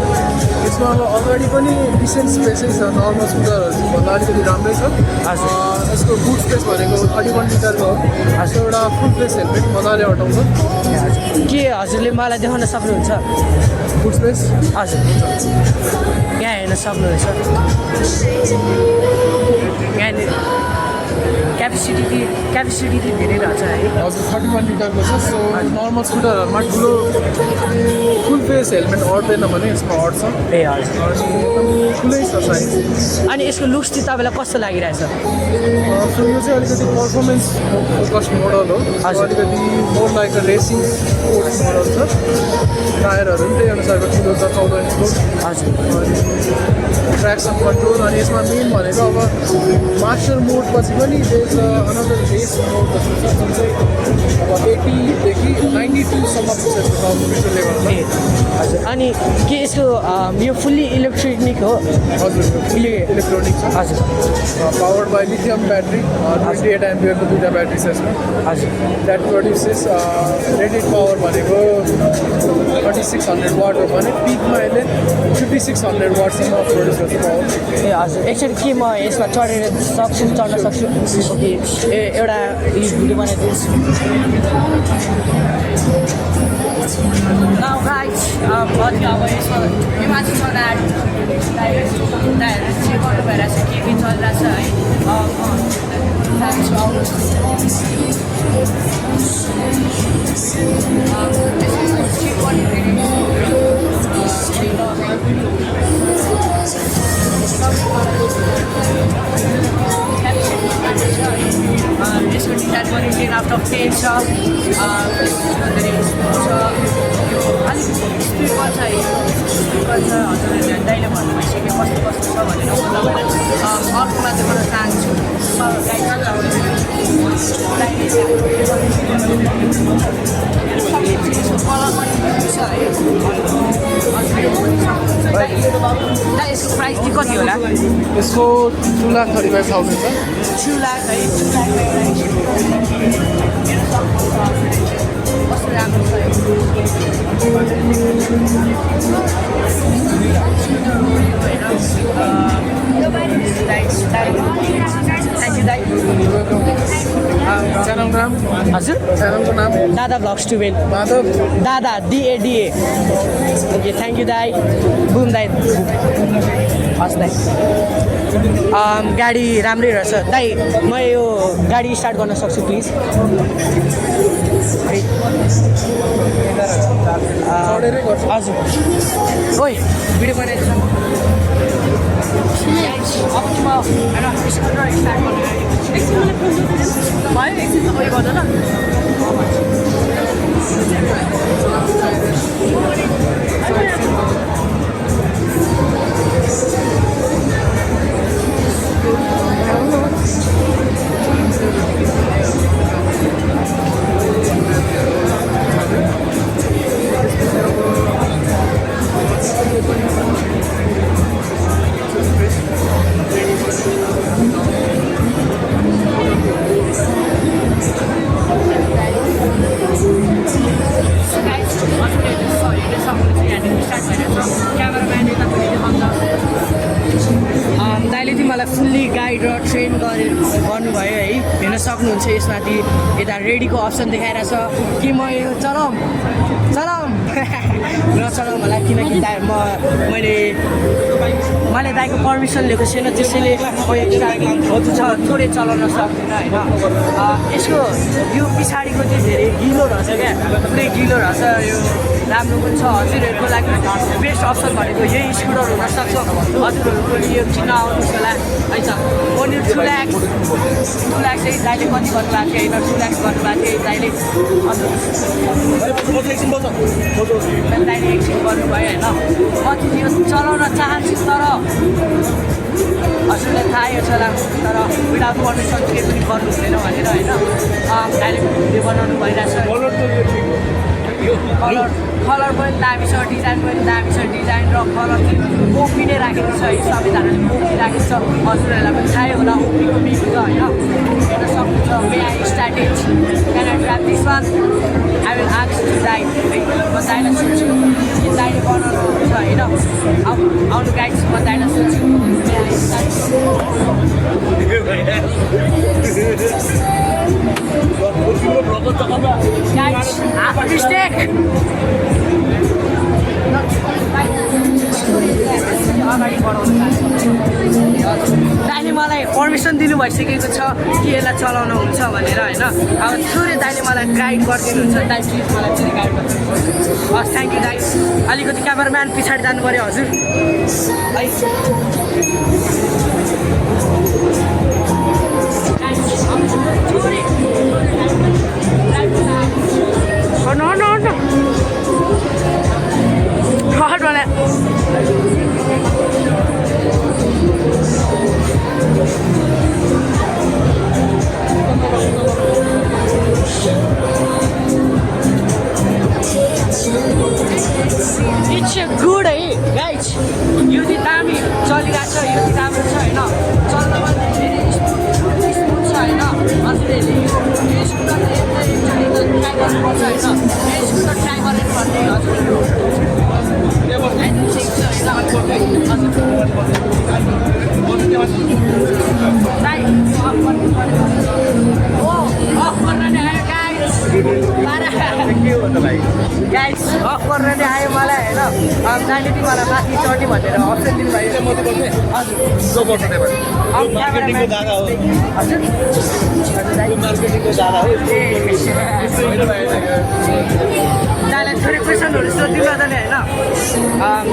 यसमा अब अगाडि पनि डिसेन्ट स्पेसै छ नर्मल स्कुटरहरू भन्दा अलिकति राम्रै छ यसको बुट स्पेस भनेको 31 लिटरको हो एउटा फुल फेस हेलमेट मजाले अटाउँछ के हजुरले मलाई देखाउन सक्नुहुन्छ बुट स्पेस हजुर यहाँ हेर्न सक्नुहुन्छ यहाँनिर क्यापेसिटी चाहिँ धेरै रहेछ है हजुर 31 लिटरको छ सो नर्मल स्कुटरहरूमा ठुलो फुल फेस हेलमेट अट्दैन भने यसमा अट्छ ए हजुर ठुलै छ साइज अनि यसको लुक्स चाहिँ तपाईँलाई कस्तो लागिरहेछ सो यो चाहिँ अलिकति पर्फर्मेन्स फोकस्ड मोडल हो अलिकति more like a racing sports model छ टायरहरू पनि त्यही अनुसारको ठुलो छ 14 इन्चको हजुर ट्र्याक्सन कन्ट्रोल अनि यसमा मेन भनेको अब मास्टर मोड पछि पनि अनदर रेस मोड जस्तो छ जुन चाहिँ अब 80देखि 92सम्म पुग्छ मिटर लेभलमा हजुर अनि के यसको यो फुल्ली इलेक्ट्रोनिक हो हजुर इलेक्ट्रोनिक छ हजुर पावर्ड बाई लिथियम ब्याट्री 28 एम्पियरको दुईवटा ब्याट्री छ यसमा हजुर द्याट प्रोड्युसेस रेटेड पावर भनेको 3600 वाट हो भने पिकमा यसले 5600 वाटसम्म प्रोड्युस गर्छ पावर ए हजुर एकचोटि के म यसमा चढेर चढ्न सक्छु ओके एउटा भिडियो बनाइदिन्छु Now guys, अब यसमा यो माथि चढ्न दाइहरू चाहिँ गर्नु भइरहेछ के चलिरहेछ है यसको डिजाइन पनि 10/10 छ अलिक स्पिड गर्छ है हजुरहरूले दाइले भन्नु भइसक्यो कस्तो कस्तो छ भनेर अर्कोमा चाहिँ गर्न चाहन्छु कलर पनि छ है यसको प्राइस चाहिँ कति होला यसको 2,35,000 छ 2 लाख है 2 लाख कस्तो राम्रो छ थ्याङ्क यू दाइ च्यानल नाम हजुर च्यानलको नाम दादा भ्लग्स 12 माधव दादा DADA ओके थ्याङ्क यू दाइ बुम दाइ हस् दाइ गाडी राम्रै रहेछ दाइ म यो गाडी स्टार्ट गर्न सक्छु प्लिज हजुर ओइ भिडियो बनाइदिन्छ अब म होइन स्कुटर स्टार्ट गर्नु भयो एकछिन तपाईँ गर्दैन दाइले चाहिँ मलाई फुल्ली गाइड र ट्रेन गर्नुभयो है हेर्न सक्नुहुन्छ यसमा यता रेडीको अप्सन देखाइरहेछ कि म यो चलाऊँ नचलाऊँ होला किनकि दाइ मैले दाइको पर्मिसन लिएको छैन त्यसैले म थोरै चलाउन सक्दिनँ होइन यसको यो पछाडिको चाहिँ धेरै गिलो रहेछ क्या पुरै गिलो रहेछ यो राम्रो पनि छ हजुरहरूको लागि बेस्ट अप्सन भनेको यही स्कुटर हुनसक्छ हजुरहरूको यो किन आउनुहोस् होला है त ओन्ली 2 लाख चाहिँ दाइले कति गर्नुभएको थियो होइन 2 लाख गर्नुभएको थियो दाइले दाइले एकछिन गर्नुभयो होइन म चाहिँ यो चलाउन चाहन्छु तर हजुरलाई थाहै छ तर विदाउट पर्मिसन केही पनि गर्नु हुँदैन भनेर होइन दाइले भिडियो बनाउनु भइरहेछ कलर पनि दामी छ डिजाइन पनि दामी छ डिजाइन र कलर चाहिँ ओपी नै राखेको छ है सबैजनाले ओपी राखेको छ हजुरहरूलाई पनि थाहै होला ओपीको बिग छ होइन हेर्न सक्नुहुन्छ may I started can I drive this one I will ask to दाइ है म दाइलाई सोध्छु कि दाइले बनाउनु हुन्छ होइन आउनु गाइड्स म दाइलाई सोध्छु मे I Guys, half a mistake. दाइले मलाई पर्मिसन दिनु भइसकेको छ कि यसलाई चलाउनु हुन्छ भनेर होइन अब थोरै दाइले मलाई गाइड गरिदिनुहुन्छ दाइ प्लिज मलाई चाहिँ गाइड गरिदिनु हस् थ्याङ्क यू दाइ अलिकति क्यामेराम्यान पछाडि जानु पऱ्यो हजुर है hard on it. It's a good guys. You did damage. Charlie got you did damage. Guys, off गर्ने आयो मलाई हैन दाइले पनि मलाई माथि चढ्ने भनेर अप्सन दिनु भयो मार्केटिङको दादा हो हजुर मार्केटिङको दादा हो दाइलाई थोरै क्वेसनहरु सोधिदिनु न हैन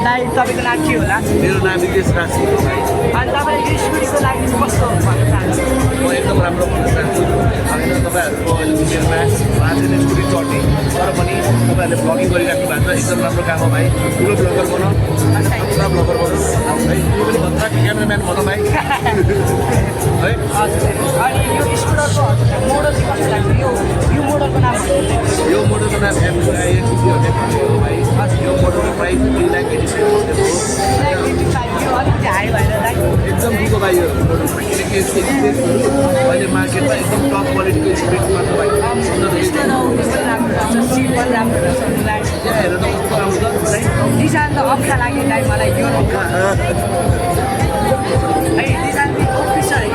दाइ तपाईको नाम के होला मेरो नाम विदेश राशि हो भाइ अनि तपाईले यो स्कुटीको लागि कस्तो भन्न चाहनुहुन्छ म एकदम राम्रो भन्न चाहन्छु हैन तपाईहरुको भिडियोमा मान्छेले स्कुटी चढ्ने तर पनि तपाईहरुले ब्लगिङ गरिराख्नु भएको छ एकदम राम्रो काम हो भाइ ठुलो ब्लगर बनो ठुलो ब्लगर बनो है यो पनि भन्छ क्यामेराम्यान बनो भाइ है अनि यो स्कुटरको मोडल चाहिँ कस्तो लाग्छ यो मोडलको नाम यो मोडलको नाम MIX हो भाइ यो मोडलको प्राइस 3,87,000 हो अलिकति हाई भएर एकदम ठिक हो भाइ यो किनकि अहिले मार्केटमा एकदम टप क्वालिटीको स्कुटी मात्र भाइ राम्रो डिजाइन त अप्ठ्यारो लाग्ने टाइम मलाई यो है डिजाइन पनि ओके छ है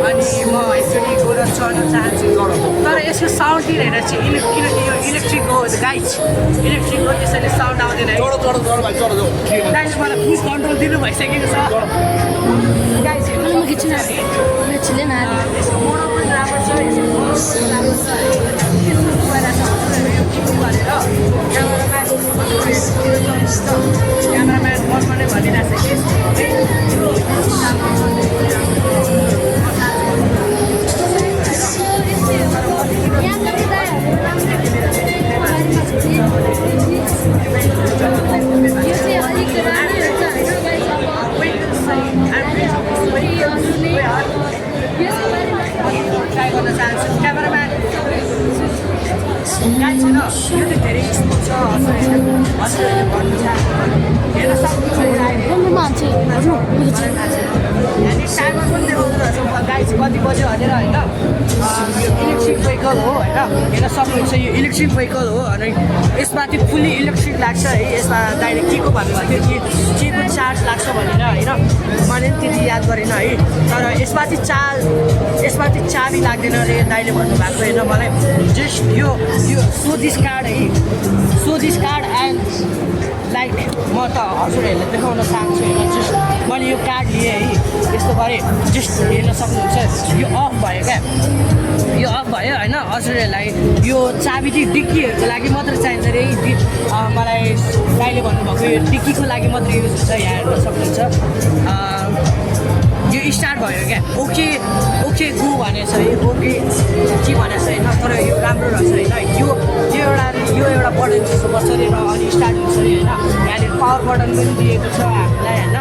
अनि म यसरी गएर चढ्न चाहन्छु तर यसको साउन्ड हेरेर चाहिँ किनकि यो इलेक्ट्रिक हो गाइज इलेक्ट्रिक हो त्यसैले साउन्ड आउँदैन है गाइज मलाई पुस कन्ट्रोल दिनु भइसकेको छ गाइज हेर्नु खिच्नु यसको मोडल पनि राम्रो छ यसको राम्रो छ क्यामेराम्यान बस्ने भनिरहेको छ ट्राई गर्न चाहन्छु क्यामेराम्यान गाई छैन यो त धेरै स्मुथ छ हस्पिटलले भन्नु चाहन्छु हेर्न सक्नुहुन्छ अनि टाइमर पनि देखाउँदो रहेछ गाई चाहिँ कति बज्यो भनेर होइन यो इलेक्ट्रिक भेहिकल हो होइन हेर्न सक्नुहुन्छ यो इलेक्ट्रिक भेहिकल हो अनि यसमा चाहिँ फुल्ली इलेक्ट्रिक लाग्छ है यसमा डाइरेक्ट के को भन्नुभएको थियो कि के को चार्ज लाग्छ भनेर होइन मैले पनि त्यति याद गरेन है तर यसमा चाहिँ चाबी लाग्दैन अरे दाइले भन्नुभएको होइन मलाई जस्ट यो सो दिस कार्ड है so this card and like म त हजुरहरूले देखाउन चाहन्छु होइन जस्ट मैले यो कार्ड लिएँ है यस्तो गरेँ जस्ट हेर्न सक्नुहुन्छ यो अफ भयो क्या यो अफ भयो होइन हजुरहरूलाई यो चाबी चाहिँ डिक्कीहरूको लागि मात्र चाहिन्छ अरे मलाई दाइले भन्नुभएको यो डिक्कीको लागि मात्र युज हुन्छ यहाँ हेर्न सक्नुहुन्छ यो स्टार्ट भयो क्या ओके गो भनेछ है ओके के भनेछ होइन तर यो राम्रो रहेछ होइन यो एउटा बटन जस्तो बस्छ अरे र अनि स्टार्ट हुन्छ अरे होइन यहाँनिर पावर बटन पनि दिएको छ हामीलाई होइन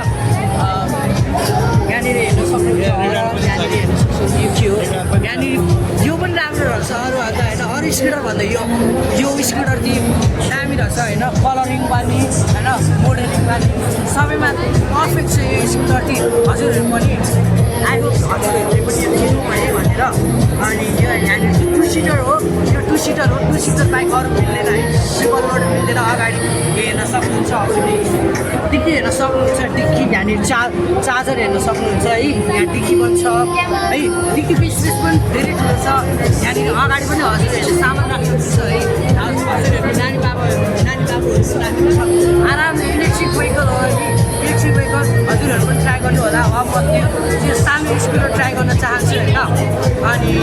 यहाँनिर हेर्न सक्नुहुन्छ यहाँनिर हेर्न सक्नुहुन्छ यो के हो यहाँनिर यो पनि राम्रो रहेछ अरूभन्दा होइन अरू स्कुटरभन्दा यो स्कुटर चाहिँ दामी रहेछ होइन कलरिङ पनि होइन मोडलिङ पनि सबैमा पर्फेक्ट छ यो स्कुटर चाहिँ हजुरहरू पनि आइहोप हजुरहरूले पनि यो किन्नु भयो भनेर अनि यो यहाँनिर टु सिटर हो टु सिटर बाइक अरू मिल्दैन है ट्रिपलबाट मिल्दैन अगाडि हेर्न सक्नुहुन्छ हजुरले डिक्की हेर्न सक्नुहुन्छ डिक्की यहाँनिर चार्जर हेर्न सक्नुहुन्छ है यहाँ डिक्की पनि छ है डिक्कीको स्पेस पनि धेरै ठुलो छ यहाँनिर अगाडि पनि हजुरहरूले सामान राख्नुहुन्छ है हजुरहरूको नानी बाबुहरू राख्नु छ आरामले इलेक्ट्रिक भेहिकल हो इलेक्ट्रिक भेहिकल हजुरहरू पनि ट्राई गर्नु होला अब म त्यो सानो स्कुटर ट्राई गर्न चाहन्छु होइन अनि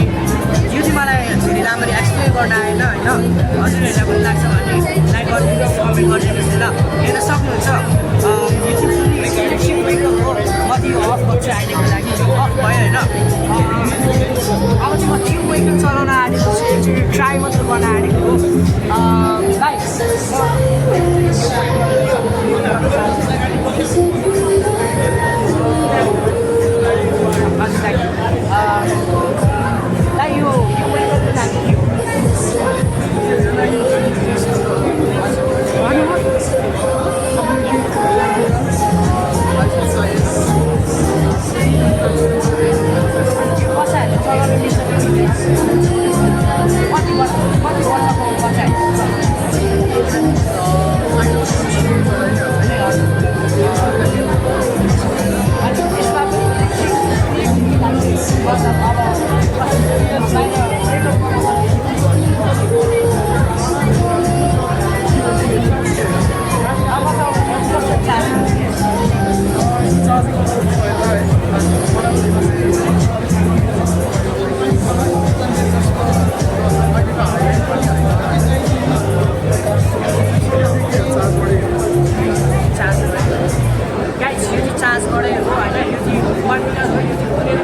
यो चाहिँ मलाई धेरै राम्ररी एक्सप्लेन गर्न आएन होइन हजुरहरूलाई पनि लाग्छ भने लाइक गरिदिनुहोस् कमेन्ट गरिदिनुहोस् ल हेर्न सक्नुहुन्छ यो चाहिँ इलेक्ट्रिक भेहिकल हो म चाहिँ यो अफ गर्छु अहिलेको लागि अफ भयो होइन अब चाहिँ म त्यो भेहिकल चलाउन आँटेको छु एकचोटि ट्राई मात्र गर्न आँटेको हो गाइस यो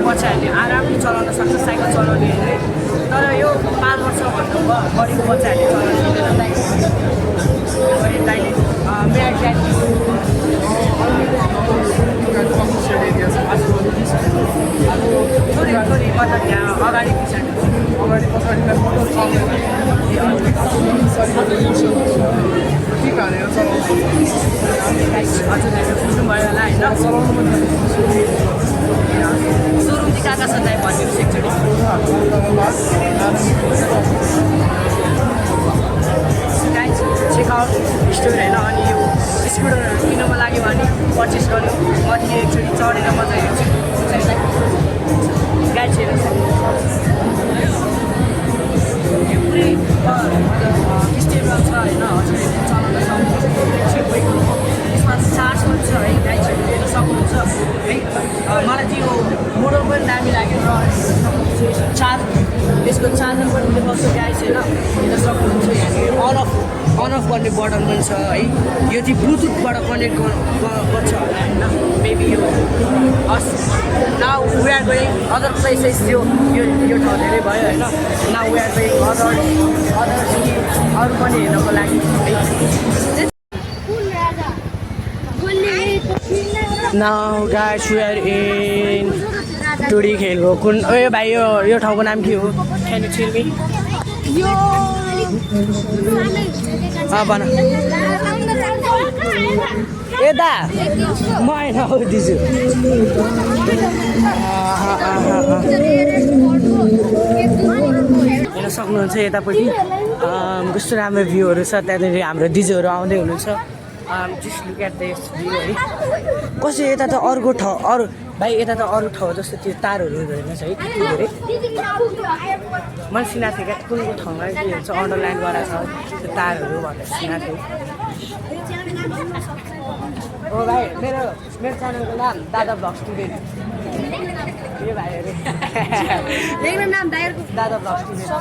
बच्चाहरूले आरामले चलाउन सक्छ साइकल चलाउनेहरूले तर यो 5 वर्षभन्दा बढीको बच्चाहरूले चलाउन थोरै मतलब यहाँ अगाडि पछाडि हजुरहरूले बुझ्नुभयो होला होइन सोरुम चाहिँ कहाँ छ दाइ भनिदिनुहोस् एकचोटि चेकआउट स्टोर होइन अनि यो स्कुटरहरू किन्न मन लाग्यो भने पर्चेस गर्नु म कि एकचोटि चढेर मजा हेर्छु गाइड हेर्न सक्नुहुन्छ यो पुरै स्टेबल छ होइन हजुरहरूले चलाउन सक्नुहुन्छ यसमा चार्ज पनि छ है गाइडहरू हेर्न सक्नुहुन्छ है मलाई चाहिँ यो मोडल पनि दामी लाग्यो र यसको चार्जर पनि देखाउँछ गाइड हेर्न सक्नुहुन्छ यहाँनिर अन अफ गर्ने बटन पनि छ है यो चाहिँ ब्लुटुथबाट कनेक्ट गर्छ होला होइन मेबी यो now we are going other places यो ठाउँ धेरै भयो होइन now we are going other city अरू पनि हेर्नको लागि है now guys we are in टुडी खेलको कुन ए भाइ यो ठाउँको नाम के हो क्यान यु टेल मी भन यता म होइन हौ दिजु हेर्न सक्नुहुन्छ यतापट्टि कस्तो राम्रो भ्यूहरू छ त्यहाँनिर हाम्रो दिजुहरू आउँदै हुनुहुन्छ just look at this view है कसै यता त अर्को ठाउँ अरू भाइ यता त अरू ठाउँ जस्तो त्यो तारहरू हेर्नुहोस् है कति धेरै मैले सुनेको थिएँ क्या कुनको ठाउँमा के हुन्छ अन्डरलाइन गराएको छ त्यो तारहरू भनेर सुनेको थिएँ ओ भाइ मेरो च्यानलको नाम दादा भ्लग स्टुडेन्ट यो भाइहरू दादा भ्लग स्टुडेन्ट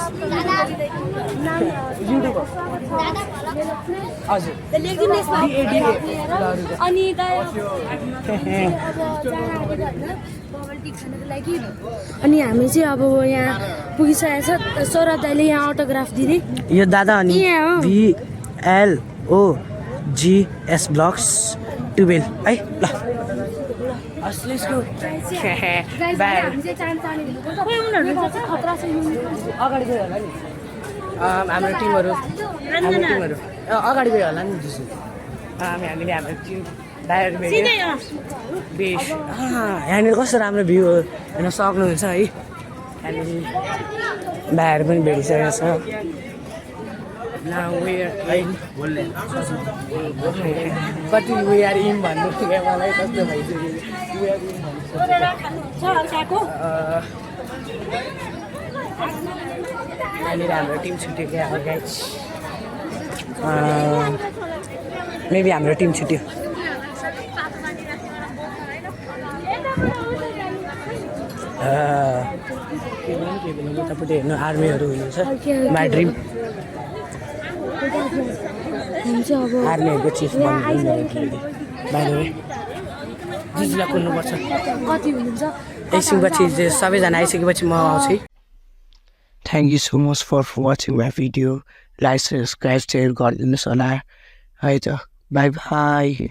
युट्युब हजुर अनि अनि हामी चाहिँ अब यहाँ पुगिसकेको छ सौरभ दाइले यहाँ अटोग्राफ दिँदै यो दादा अनि VLOGS ब्लग्स 12 है ल अगाडि गयो होला नि हाम्रो टिमहरू अगाडि गयो होला नि जस्तो हामीले हाम्रो टिम भाइहरू भेट्यो बेस यहाँनिर कस्तो राम्रो भ्यू हेर्न सक्नुहुन्छ है यहाँनिर भाइहरू पनि भेटिसकेको छ कति वी आर इन भन्नु मलाई कस्तो भइसक्यो यहाँनिर हाम्रो टिम छुट्यो क्या गाइस मेबी हाम्रो टिम छुट्यो यतापट्टि हेर्नु आर्मीहरू हुनुहुन्छ माई ड्रिम आर्मीहरूको चिफ बन्नु बाहिर जिजुलाई कुद्नुपर्छ एकछिनपछि सबैजना आइसकेपछि म आउँछु thank you so much for watching my video like subscribe share गरिदिनुहोस् होला है त बाई बाई